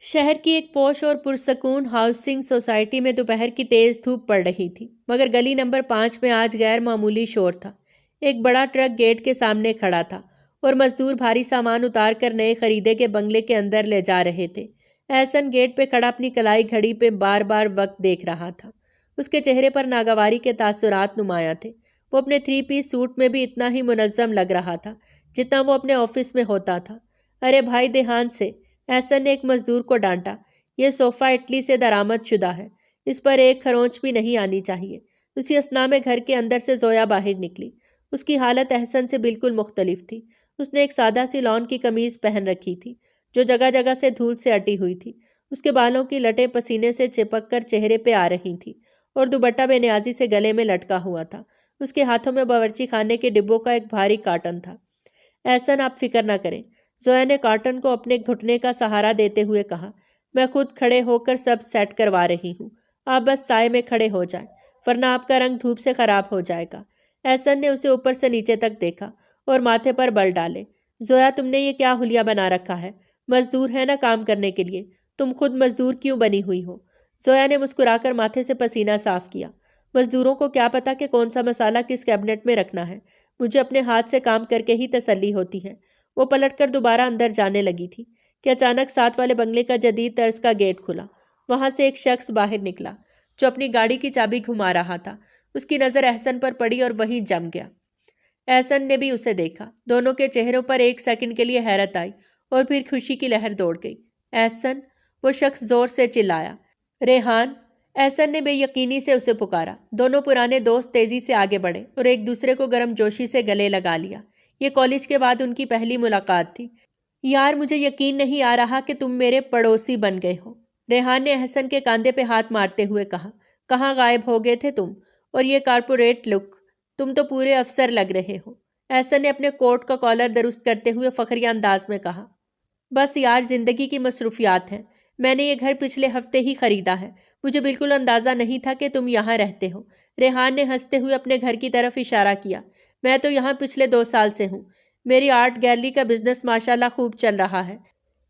شہر کی ایک پوش اور پرسکون ہاؤسنگ سوسائٹی میں دوپہر کی تیز دھوپ پڑ رہی تھی، مگر گلی نمبر 5 میں آج غیر معمولی شور تھا۔ ایک بڑا ٹرک گیٹ کے سامنے کھڑا تھا اور مزدور بھاری سامان اتار کر نئے خریدے کے بنگلے کے اندر لے جا رہے تھے۔ احسن گیٹ پہ کھڑا اپنی کلائی گھڑی پہ بار بار وقت دیکھ رہا تھا۔ اس کے چہرے پر ناگواری کے تاثرات نمایاں تھے۔ وہ اپنے 3 پیس سوٹ میں بھی اتنا ہی منظم لگ رہا تھا جتنا وہ اپنے آفس میں ہوتا تھا۔ ارے بھائی دھیان سے، احسن نے ایک مزدور کو ڈانٹا۔ یہ صوفہ اٹلی سے درآمد شدہ ہے، اس پر ایک خرونچ بھی نہیں آنی چاہیے۔ اسی اثنا میں گھر کے اندر سے زویا باہر نکلی۔ اس کی حالت احسن سے بالکل مختلف تھی۔ اس نے ایک سادہ سی لان کی قمیض پہن رکھی تھی جو جگہ جگہ سے دھول سے اٹی ہوئی تھی۔ اس کے بالوں کی لٹیں پسینے سے چپک کر چہرے پہ آ رہی تھیں اور دوپٹہ بے نیازی سے گلے میں لٹکا ہوا تھا۔ اس کے ہاتھوں میں باورچی خانے کے ڈبوں کا ایک بھاری کارٹن تھا۔ احسن آپ فکر نہ کریں، زویا نے کارٹن کو اپنے گھٹنے کا سہارا دیتے ہوئے کہا۔ میں خود کھڑے ہو کر سب سیٹ کروا رہی ہوں، آپ بس سائے میں کھڑے ہو جائیں ورنہ آپ کا رنگ دھوپ سے خراب ہو جائے گا۔ احسن نے اسے اوپر سے نیچے تک دیکھا اور ماتھے پر بل ڈالے۔ زویا تم نے یہ کیا حلیہ بنا رکھا ہے؟ مزدور ہے نا کام کرنے کے لیے، تم خود مزدور کیوں بنی ہوئی ہو؟ زویا نے مسکرا کر ماتھے سے پسینہ صاف کیا۔ مزدوروں کو کیا پتا کہ کون سا مسالہ کس کیبنٹ میں رکھنا ہے، مجھے اپنے ہاتھ سے کام کر کے ہی تسلی ہوتی ہے۔ وہ پلٹ کر دوبارہ اندر جانے لگی تھی کہ اچانک ساتھ والے بنگلے کا جدید طرز کا گیٹ کھلا۔ وہاں سے ایک شخص باہر نکلا جو اپنی گاڑی کی چابی گھما رہا تھا۔ اس کی نظر احسن پر پڑی اور وہیں جم گیا۔ احسن نے بھی اسے دیکھا۔ دونوں کے چہروں پر ایک سیکنڈ کے لیے حیرت آئی اور پھر خوشی کی لہر دوڑ گئی۔ احسن! وہ شخص زور سے چلایا۔ ریحان! احسن نے بے یقینی سے اسے پکارا۔ دونوں پرانے دوست تیزی سے آگے بڑھے اور ایک دوسرے کو گرم جوشی سے گلے لگا لیا۔ یہ کالج کے بعد ان کی پہلی ملاقات تھی۔ یار مجھے یقین نہیں آ رہا کہ تم میرے پڑوسی بن گئے ہو، ریحان نے احسن کے کاندھے پہ ہاتھ مارتے ہوئے کہا۔ کہاں غائب ہو گئے تھے تم؟ اور یہ کارپوریٹ لک، تم تو پورے افسر لگ رہے ہو۔ احسن نے اپنے کوٹ کا کالر درست کرتے ہوئے فخریہ انداز میں کہا۔ بس یار زندگی کی مصروفیات ہیں، میں نے یہ گھر پچھلے ہفتے ہی خریدا ہے، مجھے بالکل اندازہ نہیں تھا کہ تم یہاں رہتے ہو۔ ریحان نے ہنستے ہوئے اپنے گھر کی طرف اشارہ کیا۔ میں تو یہاں پچھلے 2 سال سے ہوں، میری آرٹ گیلری کا بزنس ماشاءاللہ خوب چل رہا ہے۔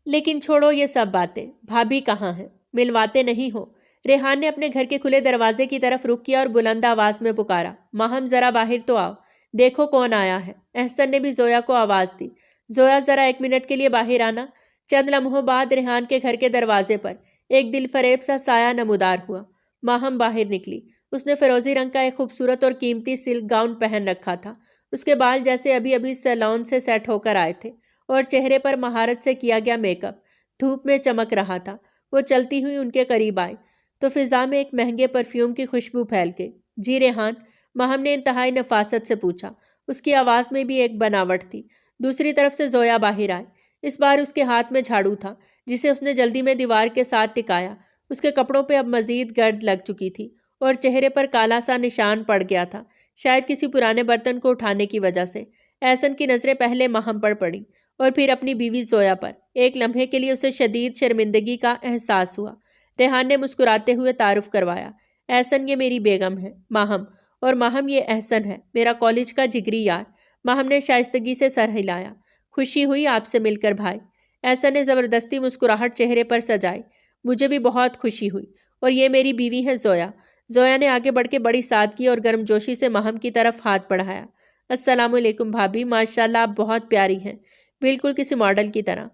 لیکن چھوڑو یہ سب باتیں، بھابھی کہاں ہیں؟ ملواتے نہیں ہو؟ ریحان نے اپنے گھر کے کھلے دروازے کی طرف رخ کیا اور بلند آواز میں پکارا۔ ماہم ذرا باہر تو آؤ، دیکھو کون آیا ہے۔ احسن نے بھی زویا کو آواز دی۔ زویا ذرا 1 منٹ کے لیے باہر آنا۔ چند لمحوں بعد ریحان کے گھر کے دروازے پر ایک دل فریب سا سایہ نمودار ہوا۔ ماہم باہر نکلی۔ اس نے فیروزی رنگ کا ایک خوبصورت اور قیمتی سلک گاؤن پہن رکھا تھا۔ اس کے بال جیسے ابھی ابھی سیلون سے سیٹ ہو کر آئے تھے اور چہرے پر مہارت سے کیا گیا میک اپ دھوپ میں چمک رہا تھا۔ وہ چلتی ہوئی ان کے قریب آئی تو فضا میں ایک مہنگے پرفیوم کی خوشبو پھیل گئی۔ جی ریحان؟ ماہم نے انتہائی نفاست سے پوچھا۔ اس کی آواز میں بھی ایک بناوٹ تھی۔ دوسری طرف سے زویا باہر آئی۔ اس بار اس کے ہاتھ میں جھاڑو تھا جسے اس نے جلدی میں دیوار کے ساتھ ٹکایا۔ اس کے کپڑوں پہ اب مزید گرد لگ چکی تھی اور چہرے پر کالا سا نشان پڑ گیا تھا، شاید کسی پرانے برتن کو اٹھانے کی وجہ سے۔ احسن کی نظریں پہلے ماہم پر پڑیں اور پھر اپنی بیوی زویا پر۔ ایک لمحے کے لیے اسے شدید شرمندگی کا احساس ہوا۔ ریحان نے مسکراتے ہوئے تعارف کروایا۔ احسن یہ میری بیگم ہے ماہم، اور ماہم یہ احسن ہے میرا کالج کا جگری یار۔ ماہم نے شائستگی سے سر ہلایا۔ خوشی ہوئی آپ سے مل کر بھائی۔ احسن نے زبردستی مسکراہٹ چہرے پر سجائی۔ مجھے بھی بہت خوشی ہوئی، اور یہ میری بیوی ہے زویا۔ زویا نے آگے بڑھ کے بڑی سادگی اور گرم جوشی سے ماہم کی طرف ہاتھ بڑھایا۔ السلام علیکم بھابھی، ماشاءاللہ آپ بہت پیاری ہیں، بالکل کسی ماڈل کی طرح۔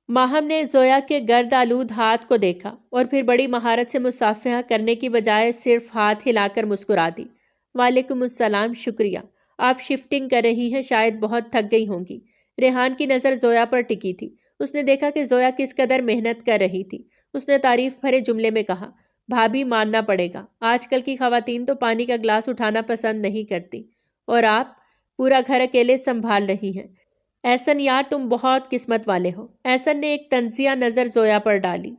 ماہم نے زویا کے گرد آلود ہاتھ کو دیکھا اور پھر بڑی مہارت سے مصافحہ کرنے کی بجائے صرف ہاتھ ہلا کر مسکرا دی۔ وعلیکم السلام، شکریہ۔ آپ شفٹنگ کر رہی ہیں، شاید بہت تھک گئی ہوں گی۔ ریحان کی نظر زویا پر ٹکی تھی۔ اس نے دیکھا کہ زویا کس قدر محنت کر رہی تھی۔ اس نے تعریف بھرے جملے میں کہا، بھابھی ماننا پڑے گا، آج کل کی خواتین تو پانی کا گلاس اٹھانا پسند نہیں کرتی، اور آپ پورا گھر اکیلے سنبھال رہی ہیں۔ احسن یار تم بہت قسمت والے ہو۔ احسن نے ایک طنزیہ نظر زویا پر ڈالی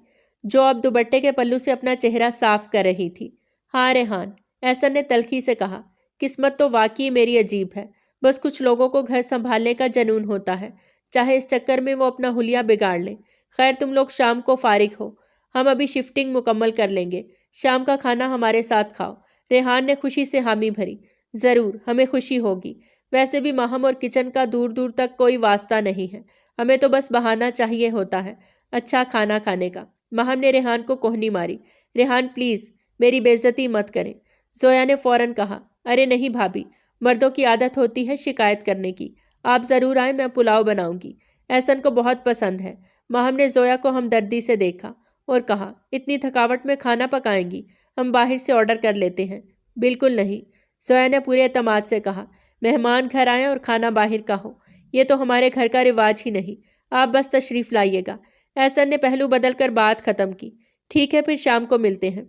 جو اب دوپٹے کے پلو سے اپنا چہرہ صاف کر رہی تھی۔ ہاں ریحان، احسن نے تلخی سے کہا، قسمت تو واقعی میری عجیب ہے، بس کچھ لوگوں کو گھر سنبھالنے کا جنون ہوتا ہے، چاہے اس چکر میں وہ اپنا حلیہ بگاڑ لیں۔ خیر تم لوگ شام کو فارغ ہو، ہم ابھی شفٹنگ مکمل کر لیں گے، شام کا کھانا ہمارے ساتھ کھاؤ۔ ریحان نے خوشی سے حامی بھری۔ ضرور، ہمیں خوشی ہوگی، ویسے بھی ماہم اور کچن کا دور دور تک کوئی واسطہ نہیں ہے، ہمیں تو بس بہانہ چاہیے ہوتا ہے اچھا کھانا کھانے کا۔ ماہم نے ریحان کو کوہنی ماری۔ ریحان پلیز میری بے عزتی مت کریں۔ زویا نے فوراً کہا، ارے نہیں بھابھی، مردوں کی عادت ہوتی ہے شکایت کرنے کی۔ آپ ضرور آئیں، میں پلاؤ بناؤں گی، احسن کو بہت پسند ہے۔ ماہم نے زویا کو ہمدردی سے دیکھا اور کہا، اتنی تھکاوٹ میں کھانا پکائیں گی؟ ہم باہر سے آرڈر کر لیتے ہیں۔ بالکل نہیں، زویا نے پورے اعتماد سے کہا، مہمان گھر آئیں اور کھانا باہر کا ہو، یہ تو ہمارے گھر کا رواج ہی نہیں، آپ بس تشریف لائیے گا۔ احسن نے پہلو بدل کر بات ختم کی۔ ٹھیک ہے، پھر شام کو ملتے ہیں۔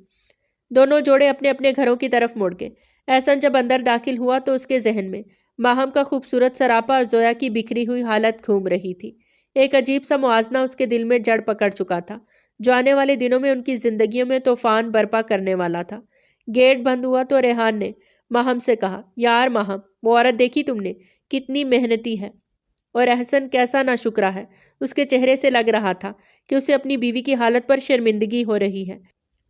دونوں جوڑے اپنے اپنے گھروں کی طرف مڑ گئے۔ احسن جب اندر داخل ہوا تو اس کے ذہن میں ماہم کا خوبصورت سراپا اور زویا کی بکھری ہوئی حالت گھوم رہی تھی۔ ایک عجیب سا موازنہ اس کے دل میں جڑ پکڑ چکا تھا، جو آنے والے دنوں میں ان کی زندگیوں میں طوفان برپا کرنے والا تھا۔ گیٹ بند ہوا تو ریحان نے ماہم سے کہا، یار ماہم، وہ عورت دیکھی تم نے؟ کتنی محنتی ہے، اور احسن کیسا ناشکرا ہے۔ اس کے چہرے سے لگ رہا تھا کہ اسے اپنی بیوی کی حالت پر شرمندگی ہو رہی ہے۔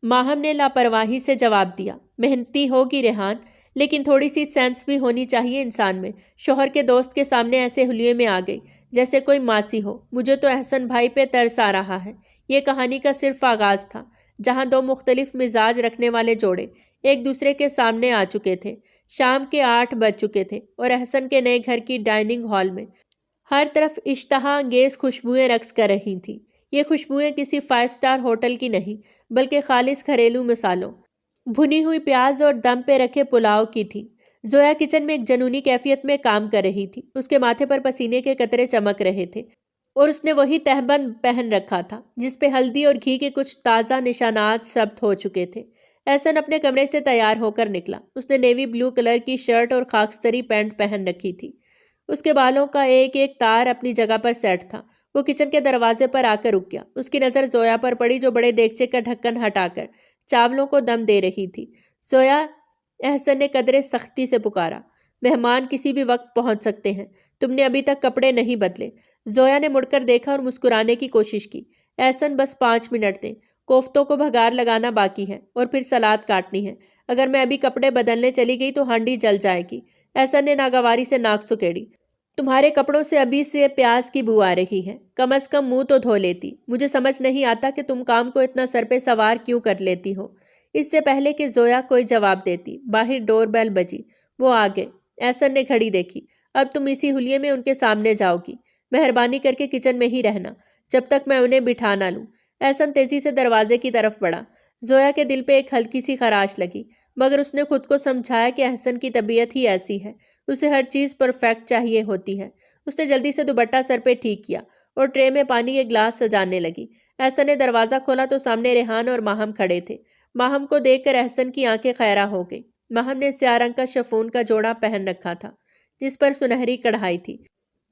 ماہم نے لاپرواہی سے جواب دیا، محنتی ہوگی ریحان، لیکن تھوڑی سی سینس بھی ہونی چاہیے انسان میں۔ شوہر کے دوست کے سامنے ایسے حلیے میں آ گئی جیسے کوئی ماسی ہو۔ مجھے تو احسن بھائی پہ ترس آ رہا ہے۔ یہ کہانی کا صرف آغاز تھا، جہاں دو مختلف مزاج رکھنے والے جوڑے ایک دوسرے کے سامنے آ چکے تھے۔ شام کے 8 بج چکے تھے اور احسن کے نئے گھر کی ڈائننگ ہال میں ہر طرف اشتہا انگیز خوشبوئیں رقص کر رہی تھیں۔ یہ خوشبوئیں کسی 5 اسٹار ہوٹل کی نہیں، بلکہ خالص گھریلو مصالحوں، بھنی ہوئی پیاز اور دم پہ رکھے پلاؤ کی تھی۔ زویا کچن میں ایک جنونی کیفیت میں کام کر رہی تھی۔ اس کے ماتھے پر پسینے کے قطرے چمک رہے تھے اور اس نے وہی تہبند پہن رکھا تھا جس پہ ہلدی اور گھی کے کچھ تازہ نشانات ثبت ہو چکے تھے۔ احسن اپنے کمرے سے تیار ہو کر نکلا۔ اس نے نیوی بلو کلر کی شرٹ اور خاکستری پینٹ پہن رکھی تھی۔ اس کے بالوں کا ایک ایک تار اپنی جگہ پر سیٹ تھا۔ وہ کچن کے دروازے پر آ کر رک گیا۔ اس کی نظر زویا پر پڑی، جو بڑے دیگچے کا ڈھکن ہٹا کر چاولوں کو دم دے رہی تھی۔ زویا، احسن نے قدرے سختی سے پکارا، مہمان کسی بھی وقت پہنچ سکتے ہیں، تم نے ابھی تک کپڑے نہیں بدلے۔ زویا نے مڑ کر دیکھا اور مسکرانے کی کوشش کی۔ احسن بس 5 منٹ دیں، کوفتوں کو بھگار لگانا باقی ہے اور پھر سلاد کاٹنی ہے۔ اگر میں ابھی کپڑے بدلنے چلی گئی تو ہانڈی جل جائے گی۔ احسن نے ناگواری سے ناک سکیڑی، تمہارے کپڑوں سے ابھی سے پیاز کی بو آ رہی ہے، کم از کم منہ تو دھو لیتی۔ مجھے سمجھ نہیں آتا کہ تم کام کو اتنا سر پہ سوار کیوں کر لیتی ہو۔ اس سے پہلے کہ زویا کوئی جواب دیتی، باہر ڈور بیل بجی۔ وہ آ گئے۔ احسن نے گھڑی دیکھی، اب تم اسی حلیے میں ان کے سامنے جاؤ گی۔ مہربانی کر کے کچن میں ہی رہنا جب تک میں انہیں بٹھا نہ لوں۔ احسن تیزی سے دروازے کی طرف بڑھا۔ زویا کے دل پہ ایک ہلکی سی خراش لگی، مگر اس نے خود کو سمجھایا کہ احسن کی طبیعت ہی ایسی ہے، اسے ہر چیز پرفیکٹ چاہیے ہوتی ہے۔ اس نے جلدی سے دوپٹہ سر پہ ٹھیک کیا اور ٹرے میں پانی کے گلاس سجانے لگی۔ احسن نے دروازہ کھولا تو سامنے ریحان اور ماہم کھڑے تھے۔ ماہم کو دیکھ کر احسن کی آنکھیں خیرہ ہو گئی۔ ماہم نے سیاہ رنگ کا شفون کا جوڑا پہن رکھا تھا جس پر سنہری کڑھائی تھی۔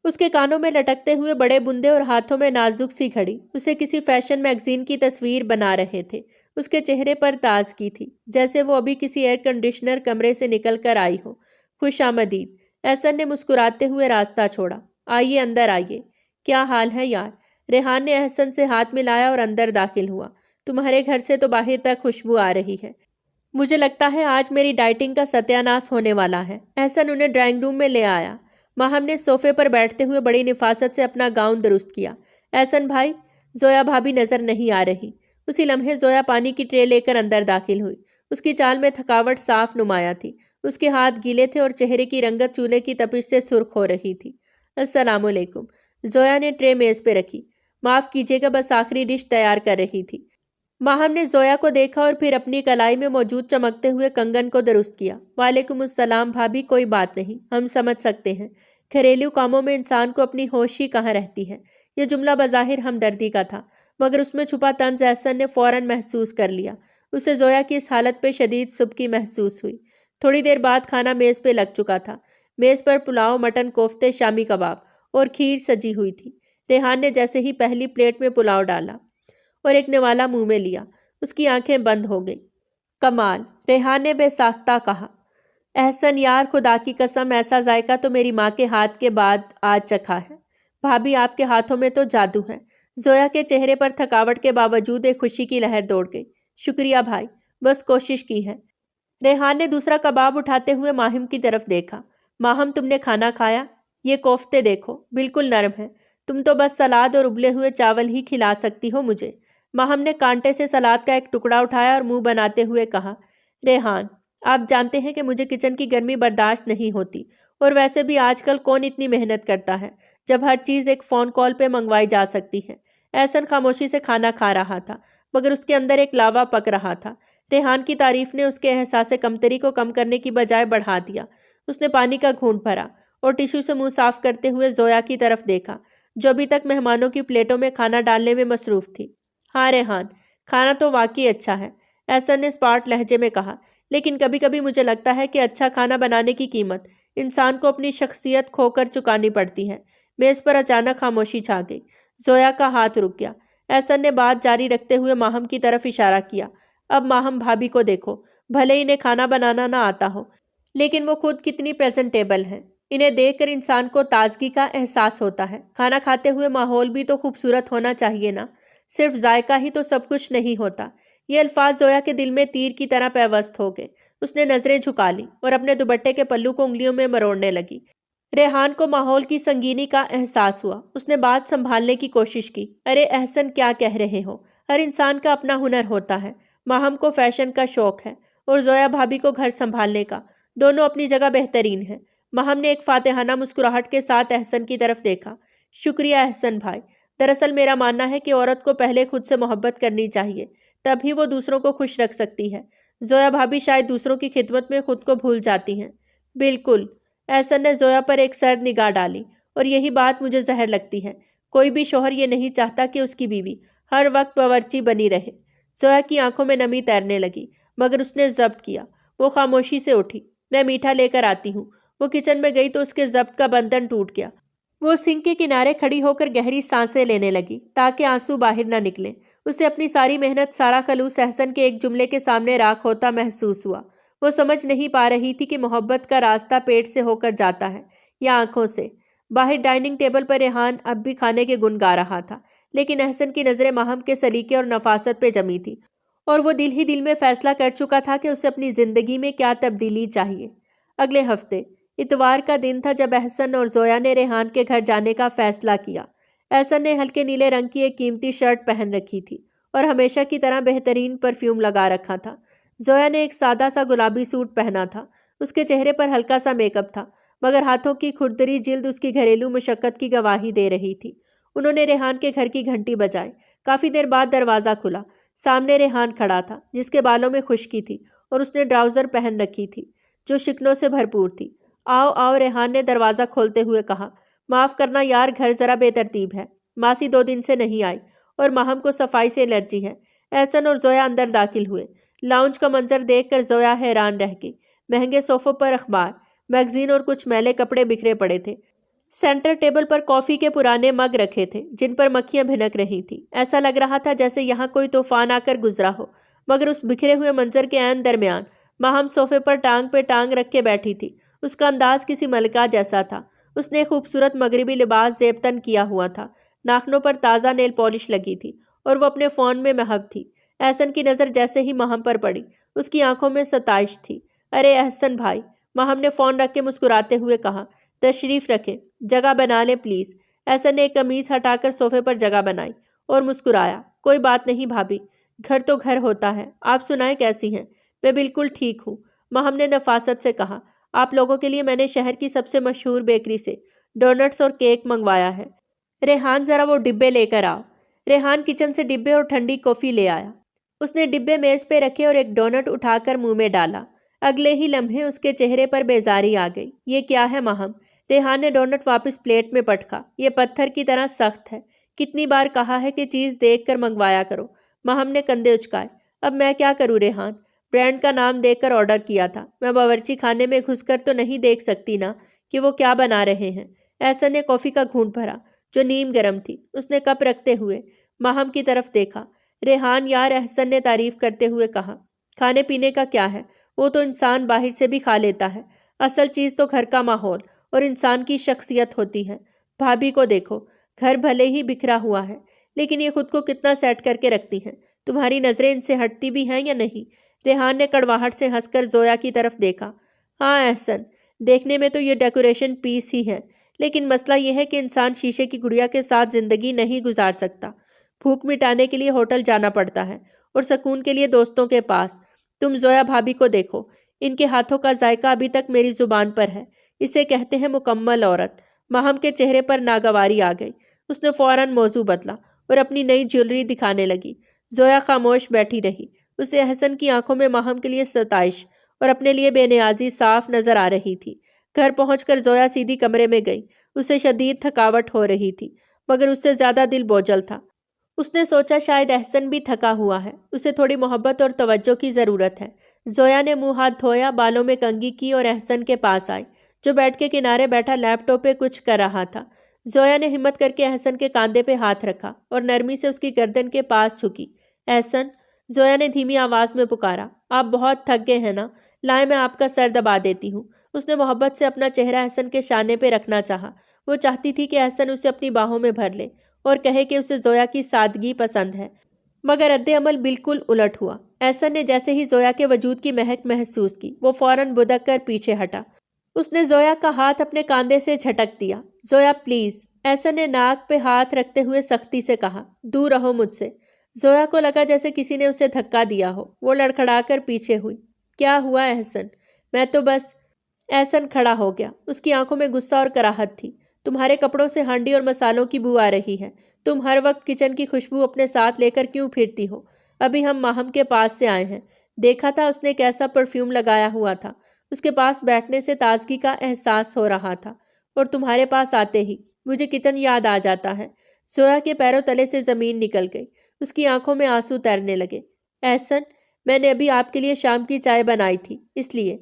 اس کے کانوں میں لٹکتے ہوئے بڑے بندے اور ہاتھوں میں نازک سی گھڑی اسے کسی فیشن میگزین کی تصویر بنا رہے تھے۔ اس کے چہرے پر تازگی تھی، جیسے وہ ابھی کسی ایئر کنڈیشنر کمرے سے نکل کر آئی ہو۔ خوش آمدید، احسن نے مسکراتے ہوئے راستہ چھوڑا۔ آئیے، اندر آئیے۔ کیا حال ہے یار؟ ریحان نے احسن سے ہاتھ ملایا اور اندر داخل ہوا۔ تمہارے گھر سے تو باہر تک خوشبو آ رہی ہے۔ مجھے لگتا ہے آج میری ڈائٹنگ کا ستیہ ناش ہونے والا ہے۔ احسن انہیں ڈرائنگ روم میں لے آیا۔ ماہم نے صوفے پر بیٹھتے ہوئے بڑی نفاست سے اپنا گاؤن درست کیا۔ احسن بھائی، زویا بھابھی نظر نہیں آ رہی۔ اسی لمحے زویا پانی کی ٹرے لے کر اندر داخل ہوئی۔ اس کی چال میں تھکاوٹ صاف نمایاں تھی۔ اس کے ہاتھ گیلے تھے اور چہرے کی رنگت چولہے کی تپش سے سرخ ہو رہی تھی۔ السلام علیکم۔ زویا نے ٹرے میز پہ رکھی۔ معاف کیجیے گا، بس آخری ڈش تیار کر رہی تھی۔ ماہم نے زویا کو دیکھا اور پھر اپنی کلائی میں موجود چمکتے ہوئے کنگن کو درست کیا۔ وعلیکم السلام بھابھی، کوئی بات نہیں، ہم سمجھ سکتے ہیں، گھریلو کاموں میں انسان کو اپنی ہوش ہی کہاں رہتی ہے۔ یہ جملہ بظاہر ہمدردی کا تھا، مگر اس میں چھپا طنز احسن نے فوراً محسوس کر لیا۔ اسے زویا کی اس حالت پہ شدید سبکی محسوس ہوئی۔ تھوڑی دیر بعد کھانا میز پہ لگ چکا تھا۔ میز پر پلاؤ، مٹن کوفتے، شامی کباب اور کھیر سجی ہوئی تھی۔ ریحان نے جیسے ہی پہلی پلیٹ میں پلاؤ ڈالا اور ایک نوالا منہ میں لیا، اس کی آنکھیں بند ہو گئیں۔ کمال، ریحان نے بے ساختہ کہا۔ احسن یار، خدا کی قسم، ایسا ذائقہ تو میری ماں کے ہاتھ کے بعد آج چکھا ہے۔ بھابھی، آپ کے ہاتھوں میں تو جادو ہے۔ زویا کے چہرے پر تھکاوٹ کے باوجود ایک خوشی کی لہر دوڑ گئی۔ شکریہ بھائی، بس کوشش کی ہے۔ ریحان نے دوسرا کباب اٹھاتے ہوئے ماہم کی طرف دیکھا۔ ماہم، تم نے کھانا کھایا؟ یہ کوفتے دیکھو، بالکل نرم ہے۔ تم تو بس سلاد اور ابلے ہوئے چاول ہی کھلا سکتی ہو مجھے۔ ماہم نے کانٹے سے سلاد کا ایک ٹکڑا اٹھایا اور منہ بناتے ہوئے کہا، ریحان، آپ جانتے ہیں کہ مجھے کچن کی گرمی برداشت نہیں ہوتی، اور ویسے بھی آج کل کون اتنی محنت کرتا ہے جب ہر چیز ایک فون کال پہ منگوائی جا سکتی ہے۔ احسن خاموشی سے کھانا کھا رہا تھا، مگر اس کے اندر ایک لاوا پک رہا تھا۔ ریحان کی تعریف نے اس کے احساس کمتری کو کم کرنے کی بجائے بڑھا دیا۔ اس نے پانی کا گھونٹ بھرا اور ٹیشو سے منہ صاف کرتے ہوئے زویا کی طرف دیکھا، جو ابھی تک مہمانوں کی پلیٹوں میں کھانا ڈالنے میں مصروف تھی۔ ہاں ریحان، کھانا تو واقعی اچھا ہے، احسن نے اسپارٹ لہجے میں کہا، لیکن کبھی کبھی مجھے لگتا ہے کہ اچھا کھانا بنانے کی قیمت انسان کو اپنی شخصیت کھو کر چکانی پڑتی ہے۔ میز پر اچانک خاموشی چھا گئی۔ زویا کا ہاتھ رک گیا۔ احسن نے بات جاری رکھتے ہوئے ماہم کی طرف اشارہ کیا۔ اب ماہم بھابھی کو دیکھو، بھلے انہیں کھانا بنانا نہ آتا ہو، لیکن وہ خود کتنی پریزنٹیبل ہے۔ انہیں دیکھ کر انسان کو تازگی کا احساس ہوتا ہے۔ کھانا کھاتے ہوئے ماحول بھی تو خوبصورت ہونا چاہیے نا، صرف ذائقہ ہی تو سب کچھ نہیں ہوتا۔ یہ الفاظ زویا کے دل میں تیر کی طرح پیوست ہو گئے۔ اس نے نظریں جھکا لی اور اپنے دوپٹے کے پلو کو انگلیوں میں مروڑنے لگی۔ ریحان کو ماحول کی سنگینی کا احساس ہوا۔ اس نے بات سنبھالنے کی کوشش کی۔ ارے احسن، کیا کہہ رہے ہو؟ ہر انسان کا اپنا ہنر ہوتا ہے۔ ماہم کو فیشن کا شوق ہے اور زویا بھابھی کو گھر سنبھالنے کا۔ دونوں اپنی جگہ بہترین ہیں۔ ماہم نے ایک فاتحانہ مسکراہٹ کے ساتھ احسن کی طرف دیکھا۔ شکریہ احسن بھائی، دراصل میرا ماننا ہے کہ عورت کو پہلے خود سے محبت کرنی چاہیے، تبھی وہ دوسروں کو خوش رکھ سکتی ہے۔ زویا بھابھی شاید دوسروں کی خدمت میں خود کو بھول جاتی ہیں۔ بالکل، احسن نے زویا پر ایک سرد نگاہ ڈالی، اور یہی بات مجھے زہر لگتی ہے۔ کوئی بھی شوہر یہ نہیں چاہتا کہ اس کی بیوی ہر وقت باورچی بنی رہے۔ زویا کی آنکھوں میں نمی تیرنے لگی، مگر اس نے ضبط کیا۔ وہ خاموشی سے اٹھی۔ میں میٹھا لے کر آتی ہوں۔ وہ کچن میں گئی تو اس کے ضبط کا بندھن ٹوٹ گیا۔ وہ سنک کے کنارے کھڑی ہو کر گہری سانسیں لینے لگی تاکہ آنسو باہر نہ نکلیں۔ اسے اپنی ساری محنت، سارا خلوص احسن کے ایک جملے کے سامنے راکھ ہوتا محسوس ہوا۔ وہ سمجھ نہیں پا رہی تھی کہ محبت کا راستہ پیٹ سے ہو کر جاتا ہے یا آنکھوں سے۔ باہر ڈائننگ ٹیبل پر ریحان اب بھی کھانے کے گن گا رہا تھا، لیکن احسن کی نظریں ماہم کے سلیقے اور نفاست پہ جمی تھی، اور وہ دل ہی دل میں فیصلہ کر چکا تھا کہ اسے اپنی زندگی میں کیا تبدیلی چاہیے۔ اگلے ہفتے اتوار کا دن تھا جب احسن اور زویا نے ریحان کے گھر جانے کا فیصلہ کیا۔ احسن نے ہلکے نیلے رنگ کی ایک قیمتی شرٹ پہن رکھی تھی اور ہمیشہ کی طرح بہترین پرفیوم لگا رکھا تھا۔ زویا نے ایک سادہ سا گلابی سوٹ پہنا تھا۔ اس کے چہرے پر ہلکا سا میک اپ تھا، مگر ہاتھوں کی کھردری جلد اس کی گھریلو مشقت کی گواہی دے رہی تھی۔ انہوں نے ریحان کے گھر کی گھنٹی بجائی۔ کافی دیر بعد دروازہ کھلا۔ سامنے ریحان کھڑا تھا، جس کے بالوں میں خشکی تھی اور اس نے ٹراؤزر پہن رکھی تھی جو شکنوں سے بھرپور تھی۔ آؤ آؤ، ریحان نے دروازہ کھولتے ہوئے کہا۔ معاف کرنا یار، گھر ذرا بے ترتیب ہے۔ ماسی 2 دن سے نہیں آئی اور ماہم کو صفائی سے الرجی ہے۔ احسن اور زویا اندر داخل ہوئے۔ لاؤنج کا منظر دیکھ کر زویا حیران رہ گئی۔ مہنگے صوفوں پر اخبار، میگزین اور کچھ میلے کپڑے بکھرے پڑے تھے۔ سینٹر ٹیبل پر کافی کے پرانے مگ رکھے تھے جن پر مکھیاں بھنک رہی تھیں۔ ایسا لگ رہا تھا جیسے یہاں کوئی طوفان آ کر گزرا ہو، مگر اس بکھرے ہوئے منظر کے عین درمیان ماہم صوفے پر ٹانگ پہ ٹانگ رکھ کے بیٹھی تھی۔ اس کا انداز کسی ملکہ جیسا تھا۔ اس نے خوبصورت مغربی لباس زیب تن کیا ہوا تھا، ناخنوں پر تازہ نیل پالش لگی تھی اور وہ اپنے فون میں محو تھی۔ احسن کی نظر جیسے ہی ماہم پر پڑی، اس کی آنکھوں میں ستائش تھی۔ ارے احسن بھائی، ماہم نے فون رکھ کے مسکراتے ہوئے کہا۔ تشریف رکھیں، جگہ بنا لیں پلیز۔ احسن نے ایک قمیض ہٹا کر صوفے پر جگہ بنائی اور مسکرایا۔ کوئی بات نہیں بھابھی، گھر تو گھر ہوتا ہے۔ آپ سنائیں کیسی ہیں؟ میں بالکل ٹھیک ہوں، ماہم نے نفاست سے کہا۔ آپ لوگوں کے لیے میں نے شہر کی سب سے مشہور بیکری سے ڈونٹس اور کیک منگوایا ہے۔ ریحان، ذرا وہ ڈبے لے کر آؤ۔ ریحان کچن سے ڈبے اور ٹھنڈی کافی لے آیا۔ اس نے ڈبے میز پہ رکھے اور ایک ڈونٹ اٹھا کر منہ میں ڈالا۔ اگلے ہی لمحے اس کے چہرے پر بیزاری آ گئی۔ یہ کیا ہے ماہم؟ ریحان نے ڈونٹ واپس پلیٹ میں پٹکا۔ یہ پتھر کی طرح سخت ہے، کتنی بار کہا ہے کہ چیز دیکھ کر منگوایا کرو۔ ماہم نے کندھے اچکائے۔ اب میں کیا کروں ریحان؟ برانڈ کا نام دیکھ کر آرڈر کیا تھا، میں باورچی خانے میں گھس کر تو نہیں دیکھ سکتی نا کہ وہ کیا بنا رہے ہیں۔ احسن نے کافی کا گھونٹ بھرا جو نیم گرم تھی۔ اس نے کپ رکھتے ہوئے ماہم کی طرف دیکھا۔ ریحان یار، احسن نے تعریف کرتے ہوئے کہا۔ کھانے پینے کا کیا ہے، وہ تو انسان باہر سے بھی کھا لیتا ہے۔ اصل چیز تو گھر کا ماحول اور انسان کی شخصیت ہوتی ہے۔ بھابھی کو دیکھو، گھر بھلے ہی بکھرا ہوا ہے، لیکن یہ خود کو کتنا سیٹ کر کے رکھتی ہیں۔ تمہاری نظریں ان سے ہٹتی بھی ہیں یا نہیں؟ ریحان نے کڑواہٹ سے ہنس کر زویا کی طرف دیکھا۔ ہاں احسن، دیکھنے میں تو یہ ڈیکوریشن پیس ہی ہے، لیکن مسئلہ یہ ہے کہ انسان شیشے کی گڑیا کے ساتھ زندگی نہیں گزار سکتا۔ بھوک مٹانے کے لیے ہوٹل جانا پڑتا ہے اور سکون کے لیے دوستوں کے پاس۔ تم زویا بھابھی کو دیکھو، ان کے ہاتھوں کا ذائقہ ابھی تک میری زبان پر ہے۔ اسے کہتے ہیں مکمل عورت۔ ماہم کے چہرے پر ناگواری آ گئی۔ اس نے فوراً موضوع بدلا اور اپنی نئی جیولری دکھانے لگی۔ زویا خاموش بیٹھی رہی۔ اسے احسن کی آنکھوں میں ماہم کے لیے ستائش اور اپنے لیے بے نیازی صاف نظر آ رہی تھی۔ گھر پہنچ کر زویا سیدھی کمرے میں گئی۔ اسے شدید تھکاوٹ ہو رہی تھی، مگر اس سے زیادہ دل بوجھل تھا۔ اس نے سوچا شاید احسن بھی تھکا ہوا ہے، اسے تھوڑی محبت اور توجہ کی ضرورت ہے۔ زویا نے منہ ہاتھ دھویا، بالوں میں کنگھی کی اور احسن کے پاس آئی، جو بیڈ کے کنارے بیٹھا لیپ ٹاپ پہ کچھ کر رہا تھا۔ زویا نے ہمت کر کے احسن کے کاندھے پہ ہاتھ رکھا اور نرمی سے اس کی گردن کے پاس جھکی۔ احسن، زویا نے دھیمی آواز میں پکارا، آپ بہت تھک گئے ہیں نا؟ لائیں میں آپ کا سر دبا دیتی ہوں۔ اس نے محبت سے اپنا چہرہ احسن کے شانے پہ رکھنا چاہا۔ وہ چاہتی تھی کہ احسن اسے اپنی باہوں میں بھر لے اور کہے کہ اسے زویا کی سادگی پسند ہے، مگر رد عمل بالکل الٹ ہوا۔ احسن نے جیسے ہی زویا کے وجود کی مہک محسوس کی، وہ فوراً بدک کر پیچھے ہٹا۔ اس نے زویا کا ہاتھ اپنے کاندھے سے جھٹک دیا۔ زویا پلیز، احسن نے ناک پہ ہاتھ رکھتے ہوئے سختی سے کہا، دور رہو مجھ سے۔ زویا کو لگا جیسے کسی نے اسے دھکا دیا ہو۔ وہ لڑکھڑا کر پیچھے ہوئی۔ کیا ہوا احسن؟ میں تو بس… احسن کھڑا ہو گیا۔ اس کی آنکھوں میں غصہ اور کراہت تھی۔ تمہارے کپڑوں سے ہانڈی اور مسالوں کی بو آ رہی ہے۔ تم ہر وقت کچن کی خوشبو اپنے ساتھ لے کر کیوں پھرتی ہو؟ ابھی ہم ماہم کے پاس سے آئے ہیں، دیکھا تھا اس نے کیسا پرفیوم لگایا ہوا تھا۔ اس کے پاس بیٹھنے سے تازگی کا احساس ہو رہا تھا، اور تمہارے پاس آتے ہی مجھے کچن یاد آ جاتا ہے۔ زویا کے پیروں تلے سے زمین نکل گئی۔ اس کی آنکھوں میں آنسو تیرنے لگے۔ احسن، میں نے ابھی آپ کے لیے شام کی چائے بنائی تھی، اس لیے۔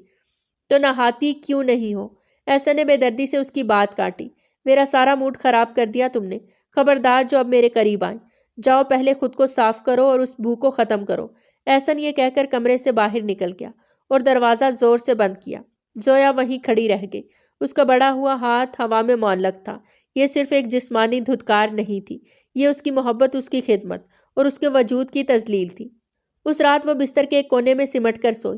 تو نہاتی کیوں نہیں ہو؟ احسن نے بے دردی سے اس کی بات کاٹی۔ میرا سارا موڈ خراب کر دیا تم نے۔ خبردار جو اب میرے قریب آئیں۔ جاؤ پہلے خود کو صاف کرو اور اس بو کو ختم کرو۔ احسن یہ کہہ کر کمرے سے باہر نکل گیا اور دروازہ زور سے بند کیا۔ زویا وہیں کھڑی رہ گئی۔ اس کا بڑا ہوا ہاتھ ہوا میں معلق تھا۔ یہ صرف ایک جسمانی دھتکار نہیں تھی، یہ اس کی محبت، اس کی خدمت اور اس کے وجود کی تذلیل تھی۔ اس رات وہ بستر کے ایک کونے میں سمٹ کر سوئی،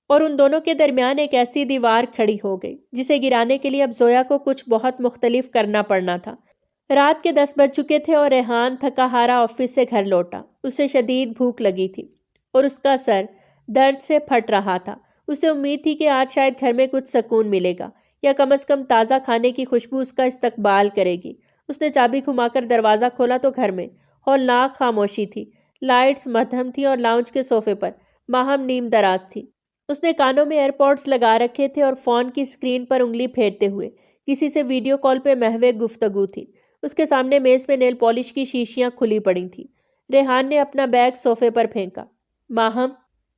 اور ان دونوں کے درمیان ایک ایسی دیوار کھڑی ہو گئی جسے گرانے کے لیے اب زویا کو کچھ بہت مختلف کرنا پڑنا تھا۔ رات کے 10 بج چکے تھے اور ریحان تھکا ہارا آفس سے گھر لوٹا۔ اسے شدید بھوک لگی تھی اور اس کا سر درد سے پھٹ رہا تھا۔ اسے امید تھی کہ آج شاید گھر میں کچھ سکون ملے گا، یا کم از کم تازہ کھانے کی خوشبو اس کا استقبال کرے گی۔ اس نے چابی گھما کر دروازہ کھولا تو گھر میں ہولناک خاموشی تھی۔ لائٹس مدھم تھی اور لاؤنج کے صوفے پر ماہم نیم دراز تھی۔ اس نے کانوں میں ایئر پوڈز لگا رکھے تھے اور فون کی اسکرین پر انگلی پھیرتے ہوئے کسی سے ویڈیو کال پہ محو گفتگو تھی۔ اس کے سامنے میز پہ نیل پالش کی شیشیاں کھلی پڑی تھیں۔ ریحان نے اپنا بیگ صوفے پر پھینکا۔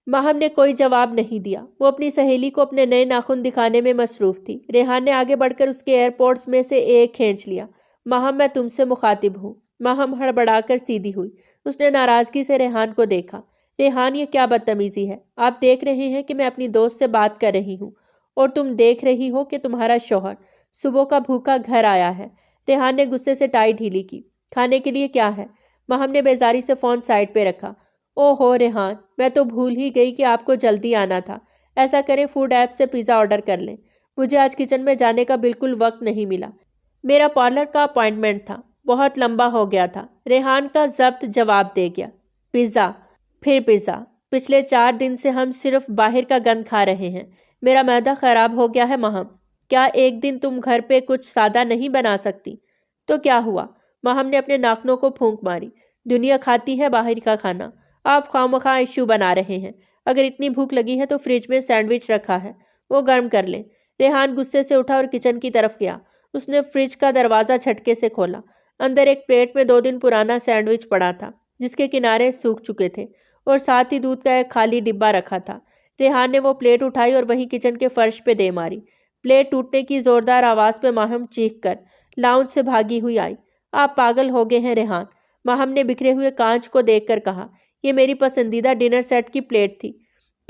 ماہم نے کوئی جواب نہیں دیا۔ وہ اپنی سہیلی کو اپنے نئے ناخن دکھانے میں مصروف تھی۔ ریحان نے آگے بڑھ کر اس کے ایئر پوڈز میں سے ایک کھینچ لیا۔ ماہم، میں تم سے مخاطب ہوں۔ ماہم ہڑبڑا کر سیدھی ہوئی۔ اس نے ناراضگی سے ریحان کو دیکھا۔ ریحان، یہ کیا بدتمیزی ہے؟ آپ دیکھ رہے ہیں کہ میں اپنی دوست سے بات کر رہی ہوں، اور تم دیکھ رہی ہو کہ تمہارا شوہر صبح کا بھوکا گھر آیا ہے۔ ریحان نے غصے سے ٹائی ڈھیلی کی۔ کھانے کے لیے کیا ہے؟ ماہم نے بیزاری سے فون سائڈ پہ رکھا۔ او ہو ریحان، میں تو بھول ہی گئی کہ آپ کو جلدی آنا تھا۔ ایسا کریں، فوڈ ایپ سے پیزا آرڈر کر لیں۔ مجھے آج کچن میں جانے کا بالکل وقت نہیں ملا۔ میرا پارلر کا اپائنٹمنٹ تھا، بہت لمبا ہو گیا تھا۔ ریحان کا ضبط جواب دے گیا۔ پیزا؟ پھر پیزا؟ پچھلے 4 دن سے ہم صرف باہر کا گند کھا رہے ہیں۔ میرا معدہ خراب ہو گیا ہے ماہم۔ کیا ایک دن تم گھر پہ کچھ سادہ نہیں بنا سکتی؟ تو کیا ہوا؟ ماہم نے اپنے ناخنوں کو پھونک ماری۔ دنیا کھاتی ہے باہر کا کھانا، آپ خواہ ایشو بنا رہے ہیں۔ اگر اتنی بھوک لگی ہے تو فریج میں سینڈوچ رکھا ہے، وہ گرم کر لیں۔ ریحان غصے سے اٹھا اور کچن کی طرف گیا۔ اس نے فریج کا دروازہ جھٹکے سے کھولا۔ اندر ایک پلیٹ میں 2 دن پرانا سینڈوچ پڑا تھا، جس کے کنارے سوکھ چکے تھے، اور ساتھ ہی دودھ کا ایک خالی ڈبہ رکھا تھا۔ ریحان نے وہ پلیٹ اٹھائی اور وہیں کچن کے فرش پہ دے ماری۔ پلیٹ ٹوٹنے کی زوردار آواز پہ ماہم چیخ کر لاؤنج سے بھاگی ہوئی آئی۔ آپ پاگل ہو گئے ہیں ریحان، ماہم نے بکھرے ہوئے کانچ کو دیکھ کر کہا۔ یہ میری پسندیدہ ڈنر سیٹ کی پلیٹ تھی۔